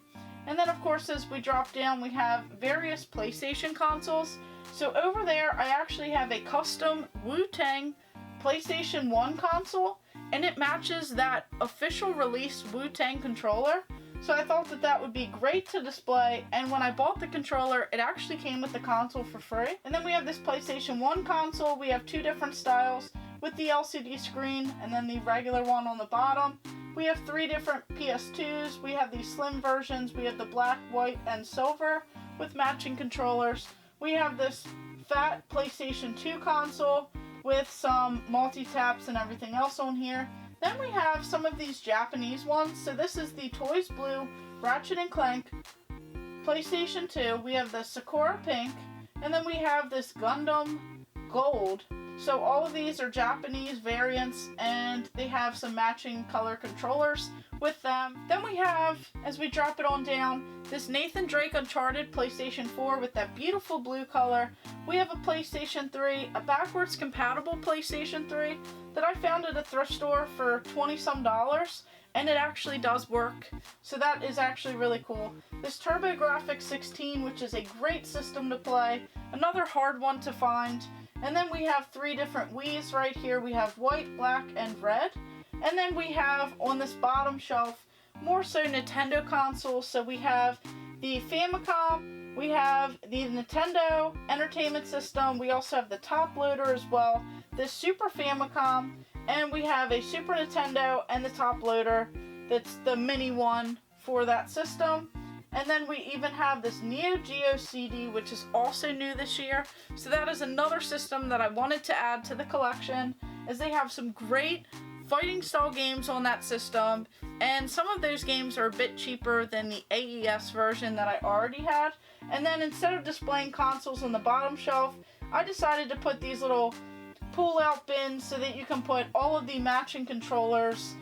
And then of course, as we drop down, we have various PlayStation consoles. So over there, I actually have a custom Wu-Tang PlayStation 1 console, and it matches that official release Wu-Tang controller. So I thought that that would be great to display, and when I bought the controller, it actually came with the console for free. And then we have this PlayStation 1 console. We have 2 different styles with the LCD screen and then the regular one on the bottom. We have 3 different PS2s. We have these slim versions. We have the black, white, and silver with matching controllers. We have this fat PlayStation 2 console with some multi-taps and everything else on here. Then we have some of these Japanese ones. So this is the Toys Blue Ratchet & Clank PlayStation 2. We have the Sakura Pink, and then we have this Gundam Gold. So all of these are Japanese variants, and they have some matching color controllers with them. Then we have, as we drop it on down, this Nathan Drake Uncharted PlayStation 4 with that beautiful blue color. We have a PlayStation 3, a backwards compatible PlayStation 3 that I found at a thrift store for $20-some, and it actually does work. So that is actually really cool. This TurboGrafx 16, which is a great system to play, another hard one to find. And then we have 3 different Wiis right here. We have white, black, and red. And then we have on this bottom shelf more so Nintendo consoles. So we have the Famicom, we have the Nintendo Entertainment System, we also have the top loader as well, the Super Famicom, and we have a Super Nintendo and the top loader that's the mini one for that system. And then we even have this Neo Geo CD, which is also new this year. So that is another system that I wanted to add to the collection, as they have some great fighting style games on that system. And some of those games are a bit cheaper than the AES version that I already had. And then instead of displaying consoles on the bottom shelf, I decided to put these little pull-out bins so that you can put all of the matching controllers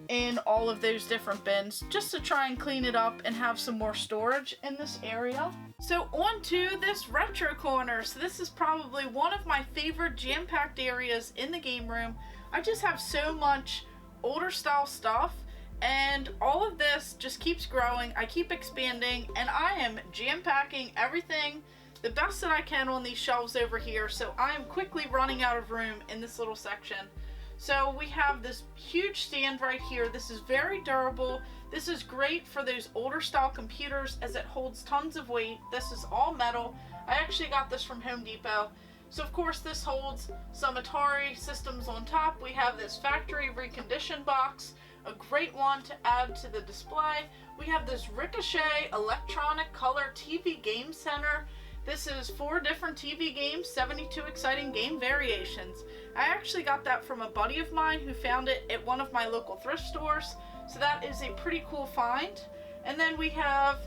in all of those different bins, just to try and clean it up and have some more storage in this area. So on to this retro corner. So this is probably one of my favorite jam-packed areas in the game room. I just have so much older style stuff, and all of this just keeps growing. I keep expanding, and I am jam-packing everything the best that I can on these shelves over here. So I am quickly running out of room in this little section. So we have this huge stand right here. This is very durable. This is great for those older style computers, as it holds tons of weight. This is all metal. I actually got this from Home Depot. So of course this holds some Atari systems on top. We have this factory reconditioned box, a great one to add to the display. We have this Ricochet electronic color TV game center. This is 4 different TV games, 72 exciting game variations. I actually got that from a buddy of mine who found it at one of my local thrift stores. So that is a pretty cool find. And then we have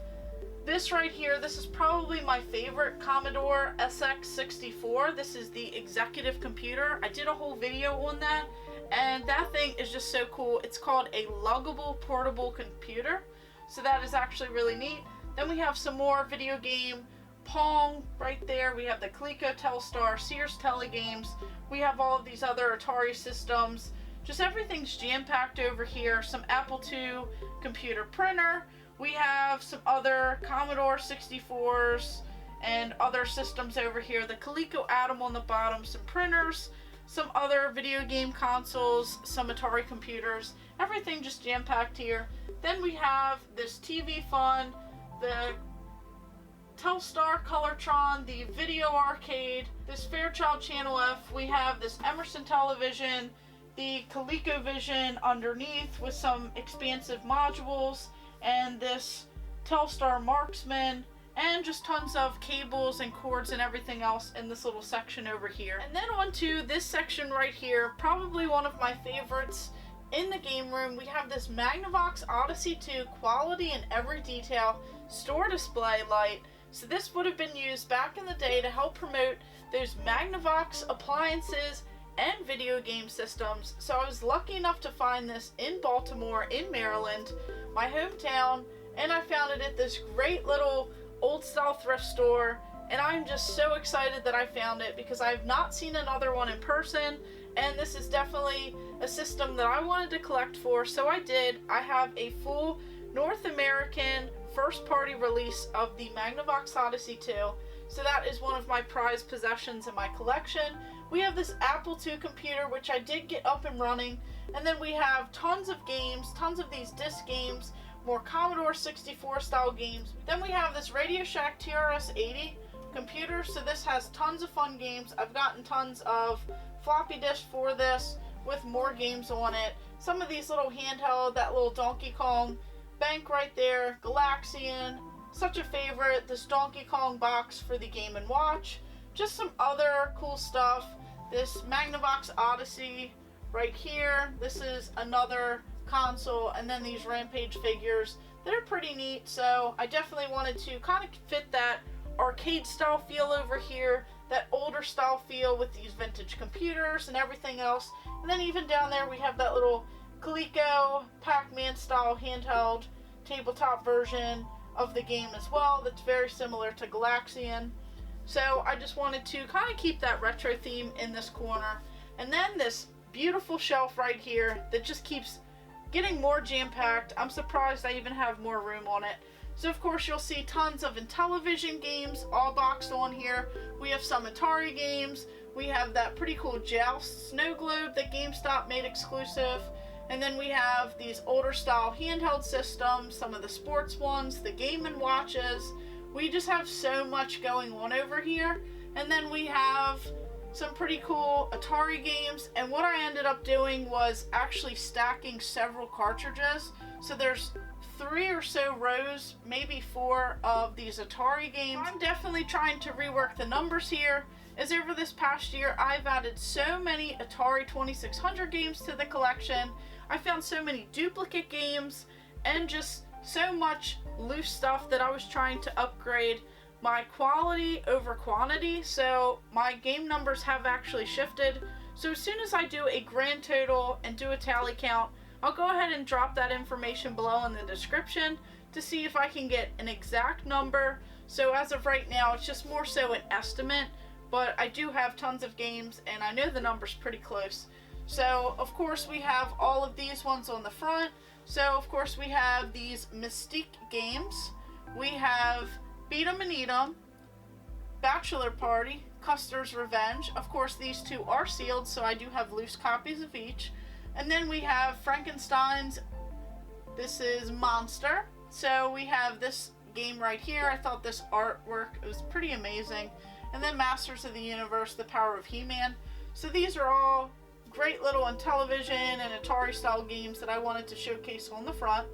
this right here. This is probably my favorite Commodore SX64. This is the executive computer. I did a whole video on that, and that thing is just so cool. It's called a luggable portable computer. So that is actually really neat. Then we have some more video game Pong right there. We have the Coleco Telstar, Sears Telegames. We have all of these other Atari systems. Just everything's jam-packed over here. Some Apple II computer printer. We have some other Commodore 64s and other systems over here. The Coleco Atom on the bottom, some printers, some other video game consoles, some Atari computers. Everything just jam-packed here. Then we have this TV fun, the Telstar Colortron, the Video Arcade, this Fairchild Channel F. We have this Emerson Television, the ColecoVision underneath with some expansive modules, and this Telstar Marksman, and just tons of cables and cords and everything else in this little section over here. And then onto this section right here, probably one of my favorites in the game room. We have this Magnavox Odyssey 2 quality in every detail store display light. So this would have been used back in the day to help promote those Magnavox appliances and video game systems. So I was lucky enough to find this in Baltimore, in Maryland, my hometown, and I found it at this great little old style thrift store, and I'm just so excited that I found it because I have not seen another one in person, and this is definitely a system that I wanted to collect for, so I did. I have a full North American first party release of the Magnavox Odyssey 2, so that is one of my prized possessions in my collection. We have this Apple II computer, which I did get up and running, and then we have tons of games, tons of these disc games, more Commodore 64 style games. Then we have this Radio Shack TRS-80 computer, so this has tons of fun games. I've gotten tons of floppy disks for this with more games on it. Some of these little handheld, that little Donkey Kong Bank right there, Galaxian, such a favorite, this Donkey Kong box for the Game & Watch, just some other cool stuff, this Magnavox Odyssey right here, this is another console, and then these Rampage figures that are pretty neat. So I definitely wanted to kind of fit that arcade style feel over here, that older style feel with these vintage computers and everything else. And then even down there we have that little Coleco Pac-Man style handheld tabletop version of the game as well that's very similar to Galaxian. So I just wanted to kind of keep that retro theme in this corner. And then this beautiful shelf right here that just keeps getting more jam-packed. I'm surprised I even have more room on it. So of course you'll see tons of Intellivision games all boxed on here. We have some Atari games. We have that pretty cool Joust snow globe that GameStop made exclusive. And then we have these older style handheld systems, some of the sports ones, the Game & Watches. We just have so much going on over here. And then we have some pretty cool Atari games. And what I ended up doing was actually stacking several cartridges. So there's 3 or so rows, maybe 4 of these Atari games. I'm definitely trying to rework the numbers here, as over this past year I've added so many Atari 2600 games to the collection. I found so many duplicate games and just so much loose stuff that I was trying to upgrade my quality over quantity, so my game numbers have actually shifted. So as soon as I do a grand total and do a tally count, I'll go ahead and drop that information below in the description to see if I can get an exact number. So as of right now, it's just more so an estimate, but I do have tons of games and I know the number's pretty close. So of course we have all of these ones on the front. So of course we have these Mystique games. We have Beat 'em and Eat 'em, Bachelor Party, Custer's Revenge. Of course these 2 are sealed, so I do have loose copies of each. And then we have Frankenstein's, this is Monster. So we have this game right here. I thought this artwork was pretty amazing. And then Masters of the Universe, The Power of He-Man. So these are all great little Intellivision and Atari style games that I wanted to showcase on the front.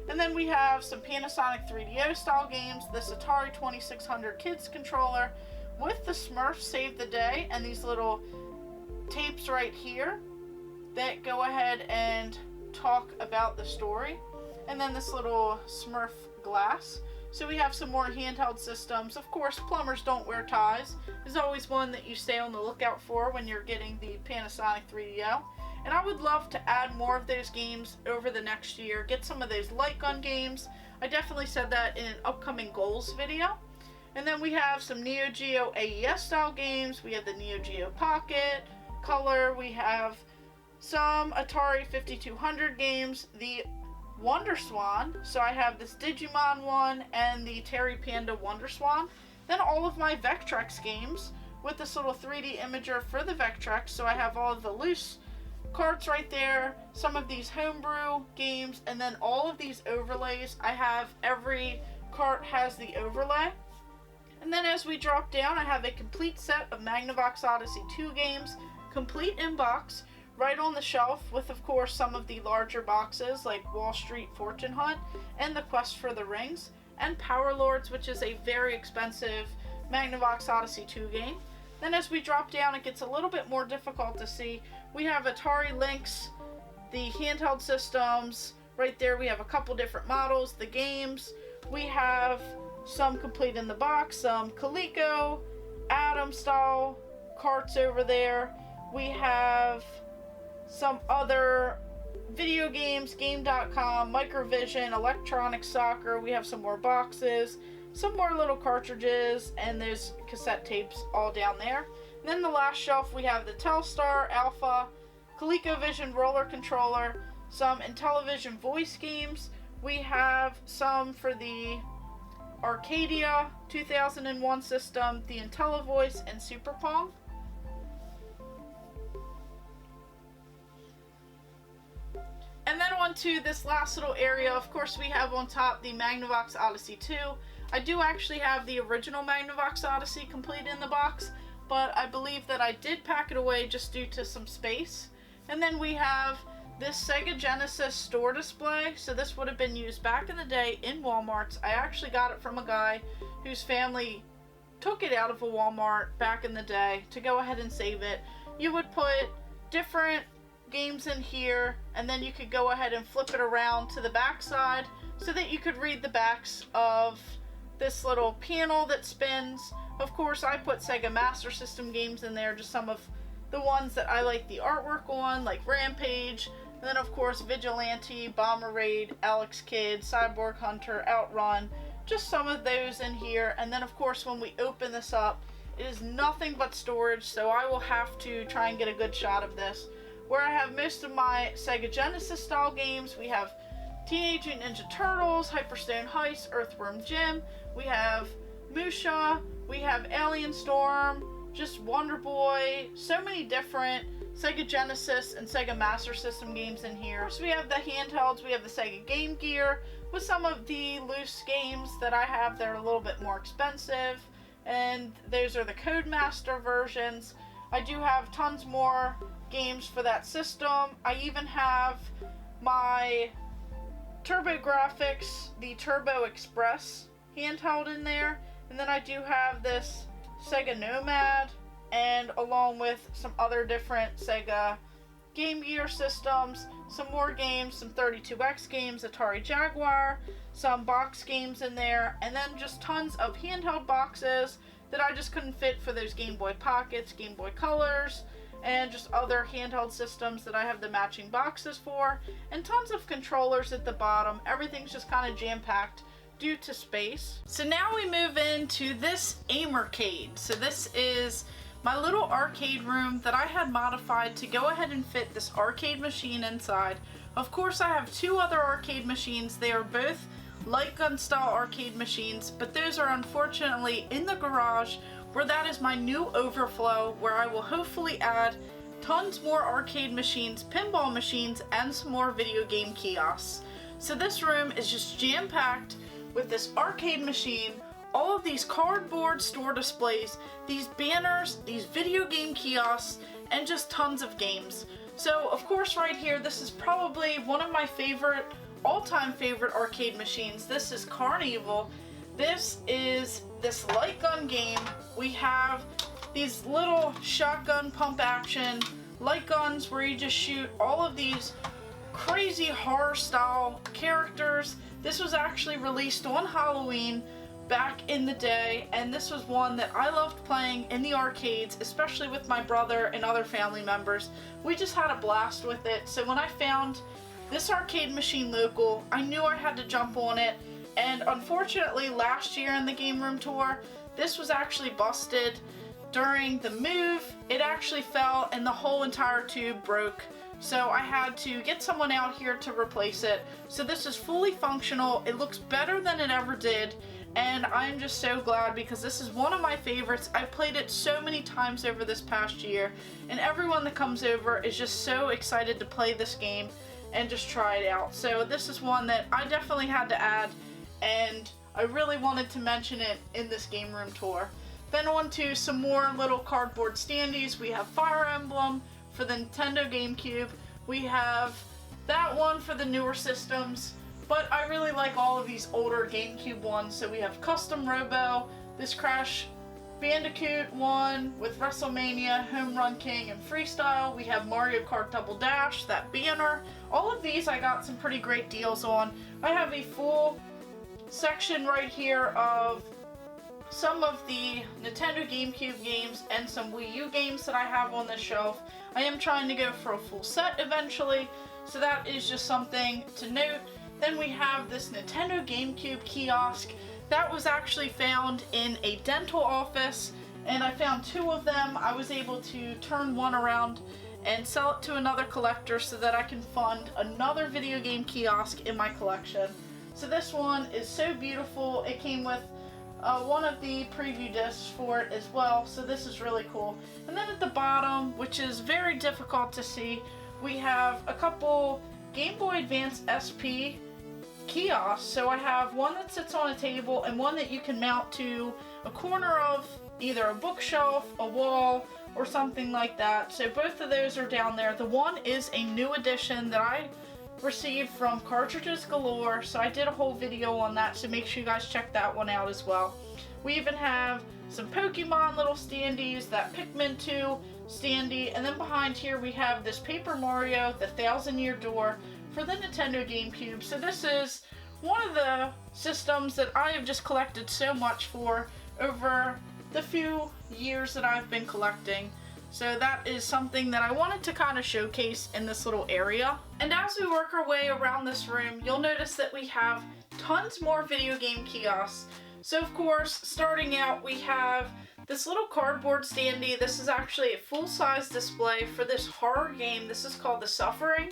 And then we have some Panasonic 3DO style games, this Atari 2600 Kids controller with the Smurfs Save the Day and these little tapes right here that go ahead and talk about the story. And then this little Smurf glass. So we have some more handheld systems. Of course, plumbers don't wear ties is always one that you stay on the lookout for when you're getting the Panasonic 3DO. And I would love to add more of those games over the next year. Get some of those light gun games. I definitely said that in an upcoming goals video. And then we have some Neo Geo AES style games. We have the Neo Geo Pocket Color. We have some Atari 5200 games. The Wonder Swan. So I have this Digimon one and the Terry Panda Wonder Swan. Then all of my Vectrex games with this little 3D imager for the Vectrex. So I have all of the loose cards right there, some of these homebrew games, and then all of these overlays. I have every cart has the overlay. And then as we drop down, I have a complete set of Magnavox Odyssey 2 games, complete in box, right on the shelf with, of course, some of the larger boxes like Wall Street Fortune Hunt and The Quest for the Rings, and Power Lords, which is a very expensive Magnavox Odyssey 2 game. Then as we drop down, it gets a little bit more difficult to see. We have Atari Lynx, the handheld systems. Right there we have a couple different models, the games. We have some complete in the box, some Coleco, Atom style carts over there. We have some other video games, Game.com, Microvision, Electronic Soccer. We have some more boxes, some more little cartridges, and there's cassette tapes all down there. And then the last shelf we have the Telstar Alpha, ColecoVision roller controller, some Intellivision voice games. We have some for the Arcadia 2001 system, the IntelliVoice, and Super Pong. And then on to this last little area, of course we have on top the Magnavox Odyssey 2. I do actually have the original Magnavox Odyssey complete in the box, but I believe that I did pack it away just due to some space. And then we have this Sega Genesis store display. So this would have been used back in the day in Walmarts. I actually got it from a guy whose family took it out of a Walmart back in the day to go ahead and save it. You would put different games in here, and then you could go ahead and flip it around to the back side so that you could read the backs of this little panel that spins. Of course, I put Sega Master System games in there, just some of the ones that I like the artwork on, like Rampage, and then of course Vigilante, Bomber Raid, Alex Kidd, Cyborg Hunter, Outrun, just some of those in here. And then of course when we open this up, it is nothing but storage, so I will have to try and get a good shot of this. Where I have most of my Sega Genesis style games, we have Teenage Mutant Ninja Turtles, Hyperstone Heist, Earthworm Jim, we have Musha, we have Alien Storm, just Wonder Boy, so many different Sega Genesis and Sega Master System games in here. So we have the handhelds, we have the Sega Game Gear, with some of the loose games that I have that are a little bit more expensive, and those are the Codemaster versions. I do have tons more games for that system. I even have my TurboGrafx, the Turbo Express handheld in there, and then I do have this Sega Nomad, and along with some other different Sega Game Gear systems, some more games, some 32X games, Atari Jaguar, some box games in there, and then just tons of handheld boxes that I just couldn't fit for those Game Boy Pockets, Game Boy Colors, and just other handheld systems that I have the matching boxes for, and tons of controllers at the bottom. Everything's just kind of jam-packed due to space. So now we move into this Ahmercade. So this is my little arcade room that I had modified to go ahead and fit this arcade machine inside. Of course, I have two other arcade machines. They are both light gun style arcade machines, but those are unfortunately in the garage, where that is my new overflow, where I will hopefully add tons more arcade machines, pinball machines, and some more video game kiosks. So this room is just jam-packed with this arcade machine, all of these cardboard store displays, these banners, these video game kiosks, and just tons of games. So of course right here, this is probably one of my favorite, all-time favorite arcade machines. This is Carnival. This is this light gun game. We have these little shotgun pump action light guns where you just shoot all of these crazy horror style characters. This was actually released on Halloween back in the day, and this was one that I loved playing in the arcades, especially with my brother and other family members. We just had a blast with it. So when I found this arcade machine local, I knew I had to jump on it, and unfortunately last year in the game room tour, this was actually busted. During the move, it actually fell and the whole entire tube broke. So I had to get someone out here to replace it. So this is fully functional. It looks better than it ever did. And I'm just so glad because this is one of my favorites. I played it so many times over this past year. And everyone that comes over is just so excited to play this game and just try it out. So this is one that I definitely had to add. And I really wanted to mention it in this game room tour. Then on to some more little cardboard standees. We have Fire Emblem for the Nintendo GameCube. We have that one for the newer systems, but I really like all of these older GameCube ones. So we have Custom Robo, this Crash Bandicoot one with WrestleMania, Home Run King, and Freestyle. We have Mario Kart Double Dash, that banner. All of these I got some pretty great deals on. I have a full section right here of some of the Nintendo GameCube games and some Wii U games that I have on this shelf. I am trying to go for a full set eventually, so that is just something to note. Then we have this Nintendo GameCube kiosk. That was actually found in a dental office, and I found two of them. I was able to turn one around and sell it to another collector so that I can fund another video game kiosk in my collection. So this one is so beautiful. It came with one of the preview discs for it as well, so this is really cool. And then at the bottom, which is very difficult to see, we have a couple Game Boy Advance SP kiosks. So I have one that sits on a table and one that you can mount to a corner of either a bookshelf, a wall, or something like that. So both of those are down there. The one is a new edition that I received from Cartridges Galore, so I did a whole video on that, so make sure you guys check that one out as well. We even have some Pokemon little standees, that Pikmin 2 standee, and then behind here we have this Paper Mario, the 1,000-Year Door for the Nintendo GameCube. So this is one of the systems that I have just collected so much for over the few years that I've been collecting. So that is something that I wanted to kind of showcase in this little area. And as we work our way around this room, you'll notice that we have tons more video game kiosks. So of course, starting out, we have this little cardboard standee. This is actually a full-size display for this horror game. This is called The Suffering.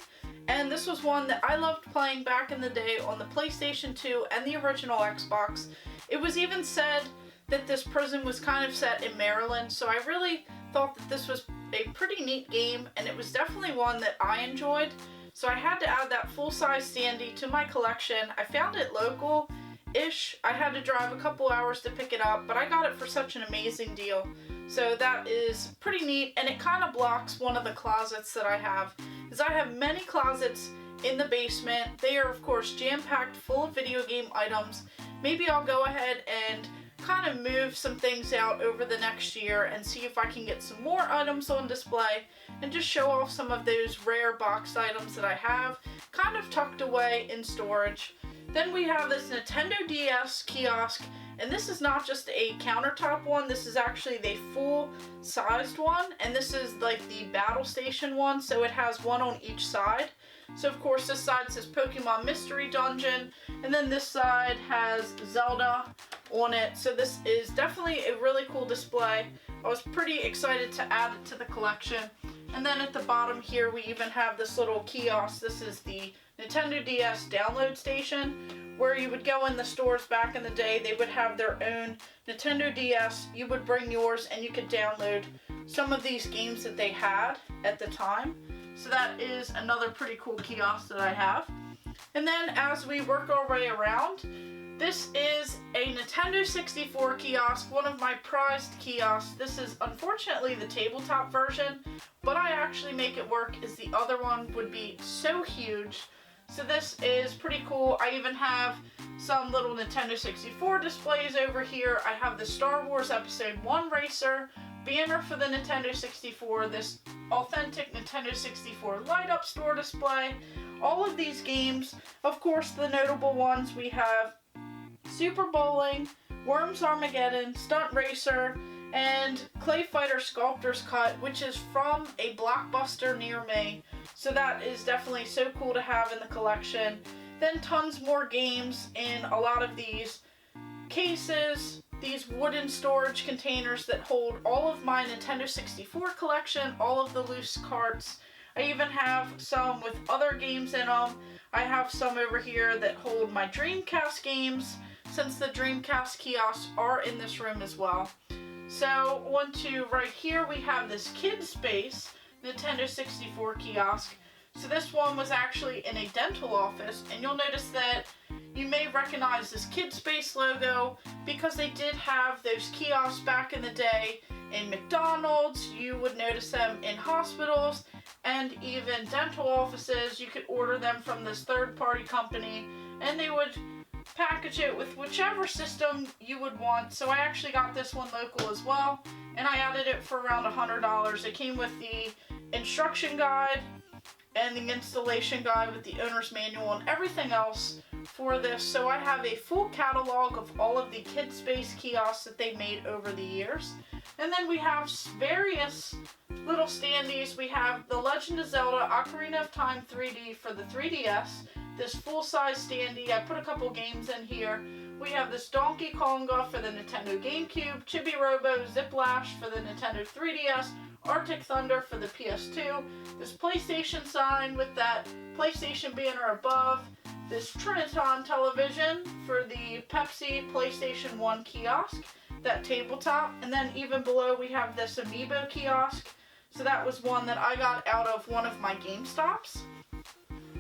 And this was one that I loved playing back in the day on the PlayStation 2 and the original Xbox. It was even said that this prison was kind of set in Maryland, so I really thought that this was a pretty neat game, and it was definitely one that I enjoyed. So I had to add that full-size standee to my collection. I found it local-ish. I had to drive a couple hours to pick it up, but I got it for such an amazing deal. So that is pretty neat, and it kind of blocks one of the closets that I have, because I have many closets in the basement. They are, of course, jam-packed full of video game items. Maybe I'll go ahead and kind of move some things out over the next year and see if I can get some more items on display and just show off some of those rare boxed items that I have kind of tucked away in storage. Then we have this Nintendo DS kiosk, and this is not just a countertop one, this is actually the full-sized one, and this is like the battle station one, so it has one on each side. So of course this side says Pokemon Mystery Dungeon, and then this side has Zelda on it. So this is definitely a really cool display. I was pretty excited to add it to the collection. And then at the bottom here we even have this little kiosk. This is the Nintendo DS download station, where you would go in the stores back in the day. They would have their own Nintendo DS. You would bring yours and you could download some of these games that they had at the time. So that is another pretty cool kiosk that I have. And then as we work our way around, This is a Nintendo 64 kiosk, one of my prized kiosks. This is unfortunately the tabletop version, but I actually make it work as the other one would be so huge. So this is pretty cool. I even have some little Nintendo 64 displays over here. I have the Star Wars Episode 1 racer, banner for the Nintendo 64, this authentic Nintendo 64 light-up store display, all of these games. Of course, the notable ones, we have Super Bowling, Worms Armageddon, Stunt Racer, and Clay Fighter Sculptor's Cut, which is from a Blockbuster near me. So that is definitely so cool to have in the collection. Then tons more games in a lot of these cases, these wooden storage containers that hold all of my Nintendo 64 collection, all of the loose carts. I even have some with other games in them. I have some over here that hold my Dreamcast games, since the Dreamcast kiosks are in this room as well. So on to right here, we have this Kid Space Nintendo 64 kiosk. So this one was actually in a dental office, and you'll notice that you may recognize this Kid Space logo because they did have those kiosks back in the day in McDonald's. You would notice them in hospitals and even dental offices. You could order them from this third-party company, and they would package it with whichever system you would want. So I actually got this one local as well, and I added it for around $100. It came with the instruction guide and the installation guide with the owner's manual and everything else for this. So I have a full catalog of all of the Kid Space kiosks that they made over the years. And then we have various little standees. We have the Legend of Zelda Ocarina of Time 3D for the 3DS, this full-size standee. I put a couple games in here. We have this Donkey Konga for the Nintendo GameCube, Chibi Robo Ziplash for the Nintendo 3DS, Arctic Thunder for the PS2, this PlayStation sign with that PlayStation banner above, this Triniton television for the Pepsi PlayStation 1 kiosk, that tabletop, and then even below we have this Amiibo kiosk. So that was one that I got out of one of my GameStops.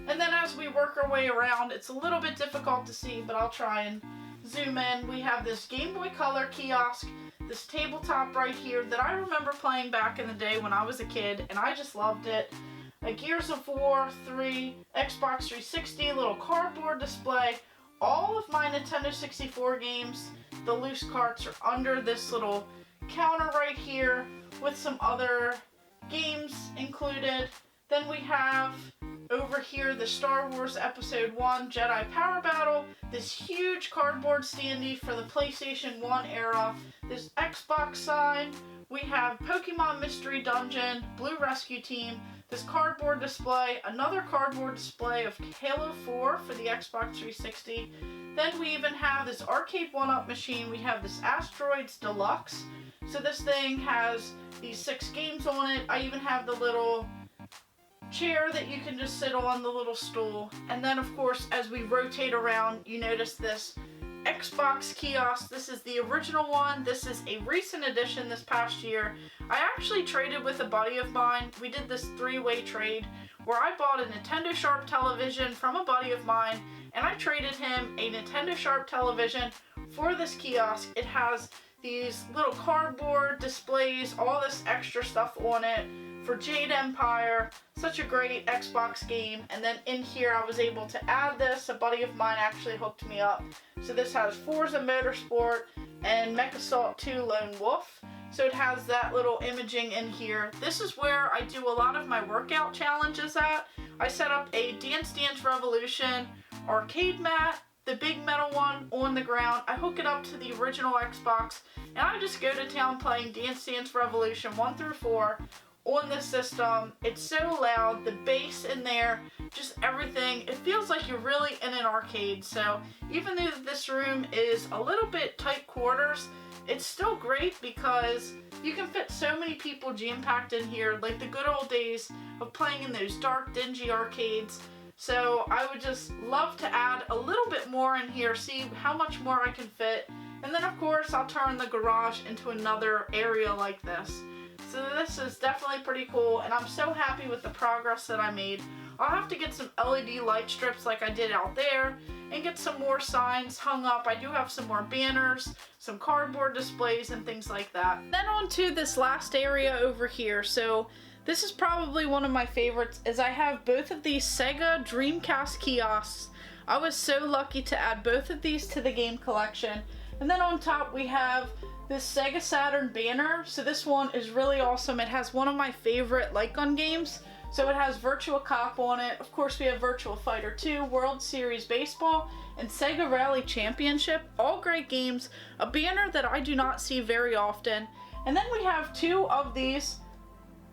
And then as we work our way around, it's a little bit difficult to see, but I'll try and zoom in. We have this Game Boy Color kiosk, this tabletop right here that I remember playing back in the day when I was a kid, and I just loved it. A Gears of War 3, Xbox 360, little cardboard display, all of my Nintendo 64 games. The loose carts are under this little counter right here with some other games included. Then we have over here the Star Wars Episode 1 Jedi Power Battle, this huge cardboard standee for the PlayStation 1 era, this Xbox sign, we have Pokemon Mystery Dungeon, Blue Rescue Team, this cardboard display, another cardboard display of Halo 4 for the Xbox 360. Then we even have this arcade one-up machine. We have this Asteroids Deluxe. So this thing has these 6 games on it. I even have the little chair that you can just sit on, the little stool. And then of course, as we rotate around, you notice this Xbox kiosk. This is the original one. This is a recent addition this past year. I actually traded with a buddy of mine. We did this 3-way trade where I bought a Nintendo Sharp television from a buddy of mine, and I traded him a Nintendo Sharp television for this kiosk. It has these little cardboard displays, all this extra stuff on it for Jade Empire. Such a great Xbox game. And then in here I was able to add this. A buddy of mine actually hooked me up. So this has Forza Motorsport and MechAssault 2 Lone Wolf. So it has that little imaging in here. This is where I do a lot of my workout challenges at. I set up a Dance Dance Revolution arcade mat, the big metal one on the ground. I hook it up to the original Xbox, and I just go to town playing Dance Dance Revolution 1 through 4 on this system. It's so loud, the bass in there, just everything. It feels like you're really in an arcade. So even though this room is a little bit tight quarters, it's still great because you can fit so many people jam-packed in here, like the good old days of playing in those dark, dingy arcades. So I would just love to add a little bit more in here, see how much more I can fit. And then of course I'll turn the garage into another area like this. So So this is definitely pretty cool, and I'm so happy with the progress that I made. I'll have to get some LED light strips like I did out there and get some more signs hung up. I do have some more banners, some cardboard displays, and things like that. Then on to this last area over here. So this is probably one of my favorites, as I have both of these Sega Dreamcast kiosks. I was so lucky to add both of these to the game collection. And then on top we have this Sega Saturn banner. So this one is really awesome. It has one of my favorite light gun games. So it has Virtua Cop on it. Of course we have Virtua Fighter 2, World Series Baseball, and Sega Rally Championship. All great games. A banner that I do not see very often. And then we have two of these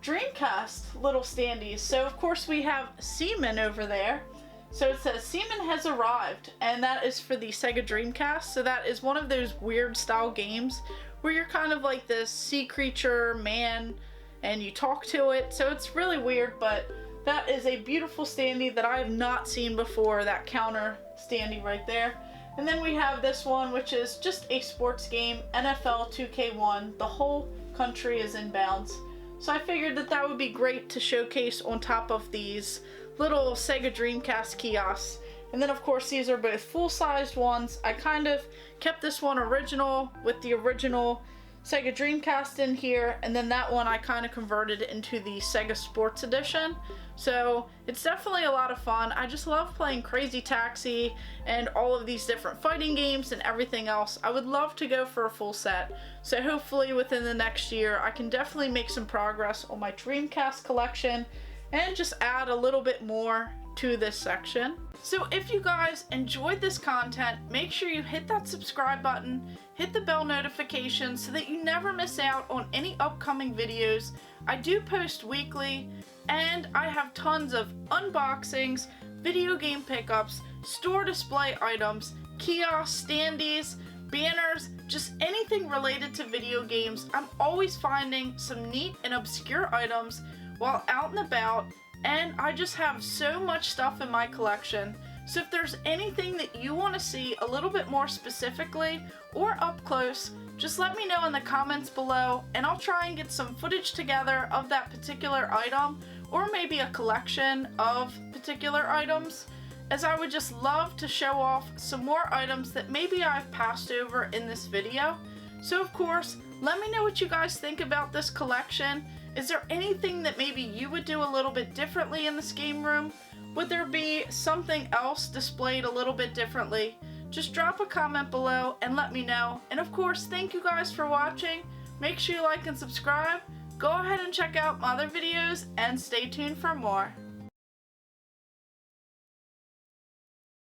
Dreamcast little standees. So of course we have Seaman over there. So it says Seaman has arrived, and that is for the Sega Dreamcast. So that is one of those weird style games where you're kind of like this sea creature man and you talk to it. So it's really weird, but that is a beautiful standee that I have not seen before, that counter standee right there. And then we have this one, which is just a sports game, NFL 2K1. The whole country is in bounds. So I figured that that would be great to showcase on top of these little Sega Dreamcast kiosks. And then of course these are both full-sized ones. I kind of kept this one original with the original Sega Dreamcast in here, and then that one I kind of converted into the Sega Sports Edition. So it's definitely a lot of fun. I just love playing Crazy Taxi and all of these different fighting games and everything else. I would love to go for a full set. So hopefully within the next year I can definitely make some progress on my Dreamcast collection and just add a little bit more to this section. So if you guys enjoyed this content, make sure you hit that subscribe button, hit the bell notification so that you never miss out on any upcoming videos. I do post weekly, and I have tons of unboxings, video game pickups, store display items, kiosks, standees, banners, just anything related to video games. I'm always finding some neat and obscure items while out and about, and I just have so much stuff in my collection. So if there's anything that you want to see a little bit more specifically or up close, just let me know in the comments below, and I'll try and get some footage together of that particular item, or maybe a collection of particular items, as I would just love to show off some more items that maybe I've passed over in this video. So of course, let me know what you guys think about this collection. Is there anything that maybe you would do a little bit differently in this game room? Would there be something else displayed a little bit differently? Just drop a comment below and let me know. And of course, thank you guys for watching. Make sure you like and subscribe. Go ahead and check out my other videos and stay tuned for more.